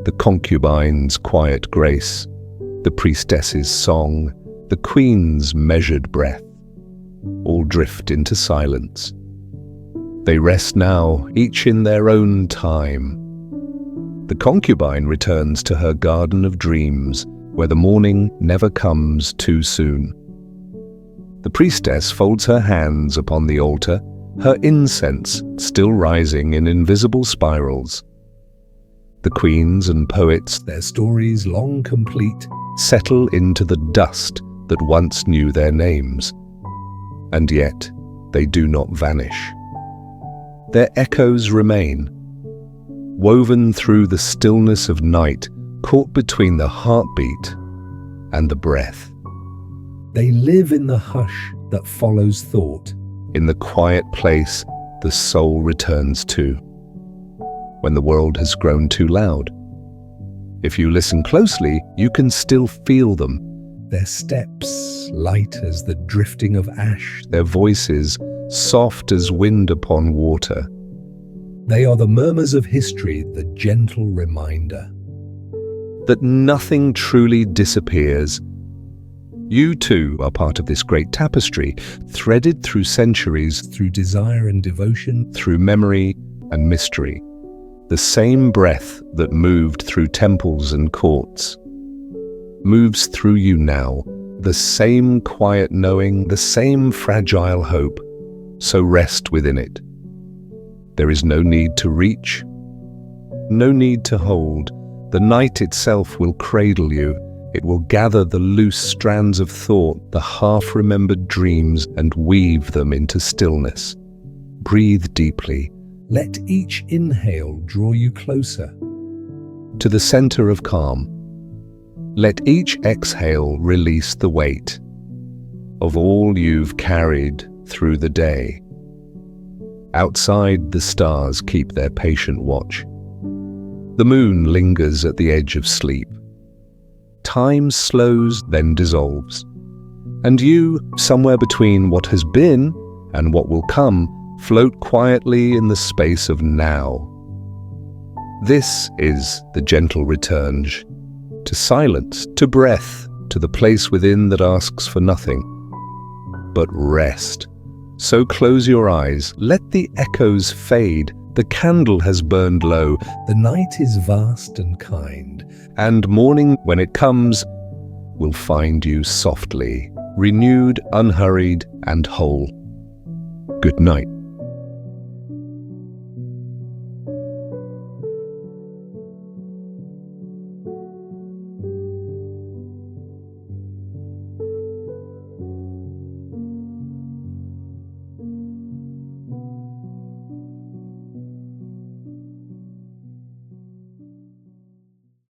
Speaker 1: the concubine's quiet grace, the priestess's song, the queen's measured breath, all drift into silence. They rest now, each in their own time. The concubine returns to her garden of dreams, where the morning never comes too soon. The priestess folds her hands upon the altar, her incense still rising in invisible spirals. The queens and poets,
Speaker 2: Their stories long complete.
Speaker 1: settle into the dust that once knew their names, and yet they do not vanish. Their echoes remain, woven through the stillness of night, caught between the heartbeat and the breath.
Speaker 2: They live in the hush that follows thought,
Speaker 1: in the quiet place the soul returns to, when the world has grown too loud. If you listen closely, you can still feel them.
Speaker 2: Their steps light as the drifting of ash,
Speaker 1: Their voices soft as wind upon water.
Speaker 2: they are the murmurs of history, the gentle reminder.
Speaker 1: That nothing truly disappears. You too are part of this great tapestry, threaded through centuries,
Speaker 2: Through desire and devotion,
Speaker 1: through memory and mystery. The same breath that moved through temples and courts moves through you now, the same quiet knowing, the same fragile hope. So rest within it. There is no need to reach, no need to hold. The night itself will cradle you. It will gather the loose strands of thought, the half-remembered dreams, and weave them into stillness. Breathe deeply
Speaker 2: let each inhale draw you closer.
Speaker 1: to the center of calm. Let each exhale release the weight of all you've carried through the day. Outside, the stars keep their patient watch. The moon lingers at the edge of sleep. Time slows, then dissolves. And you, somewhere between what has been and what will come, float quietly in the space of now. This is the gentle return to silence, to breath, to the place within that asks for nothing but rest. So close your eyes, let the echoes fade. The candle has burned low,
Speaker 2: The night is vast and kind.
Speaker 1: and morning, when it comes, will find you softly, renewed, unhurried, and whole. Good night.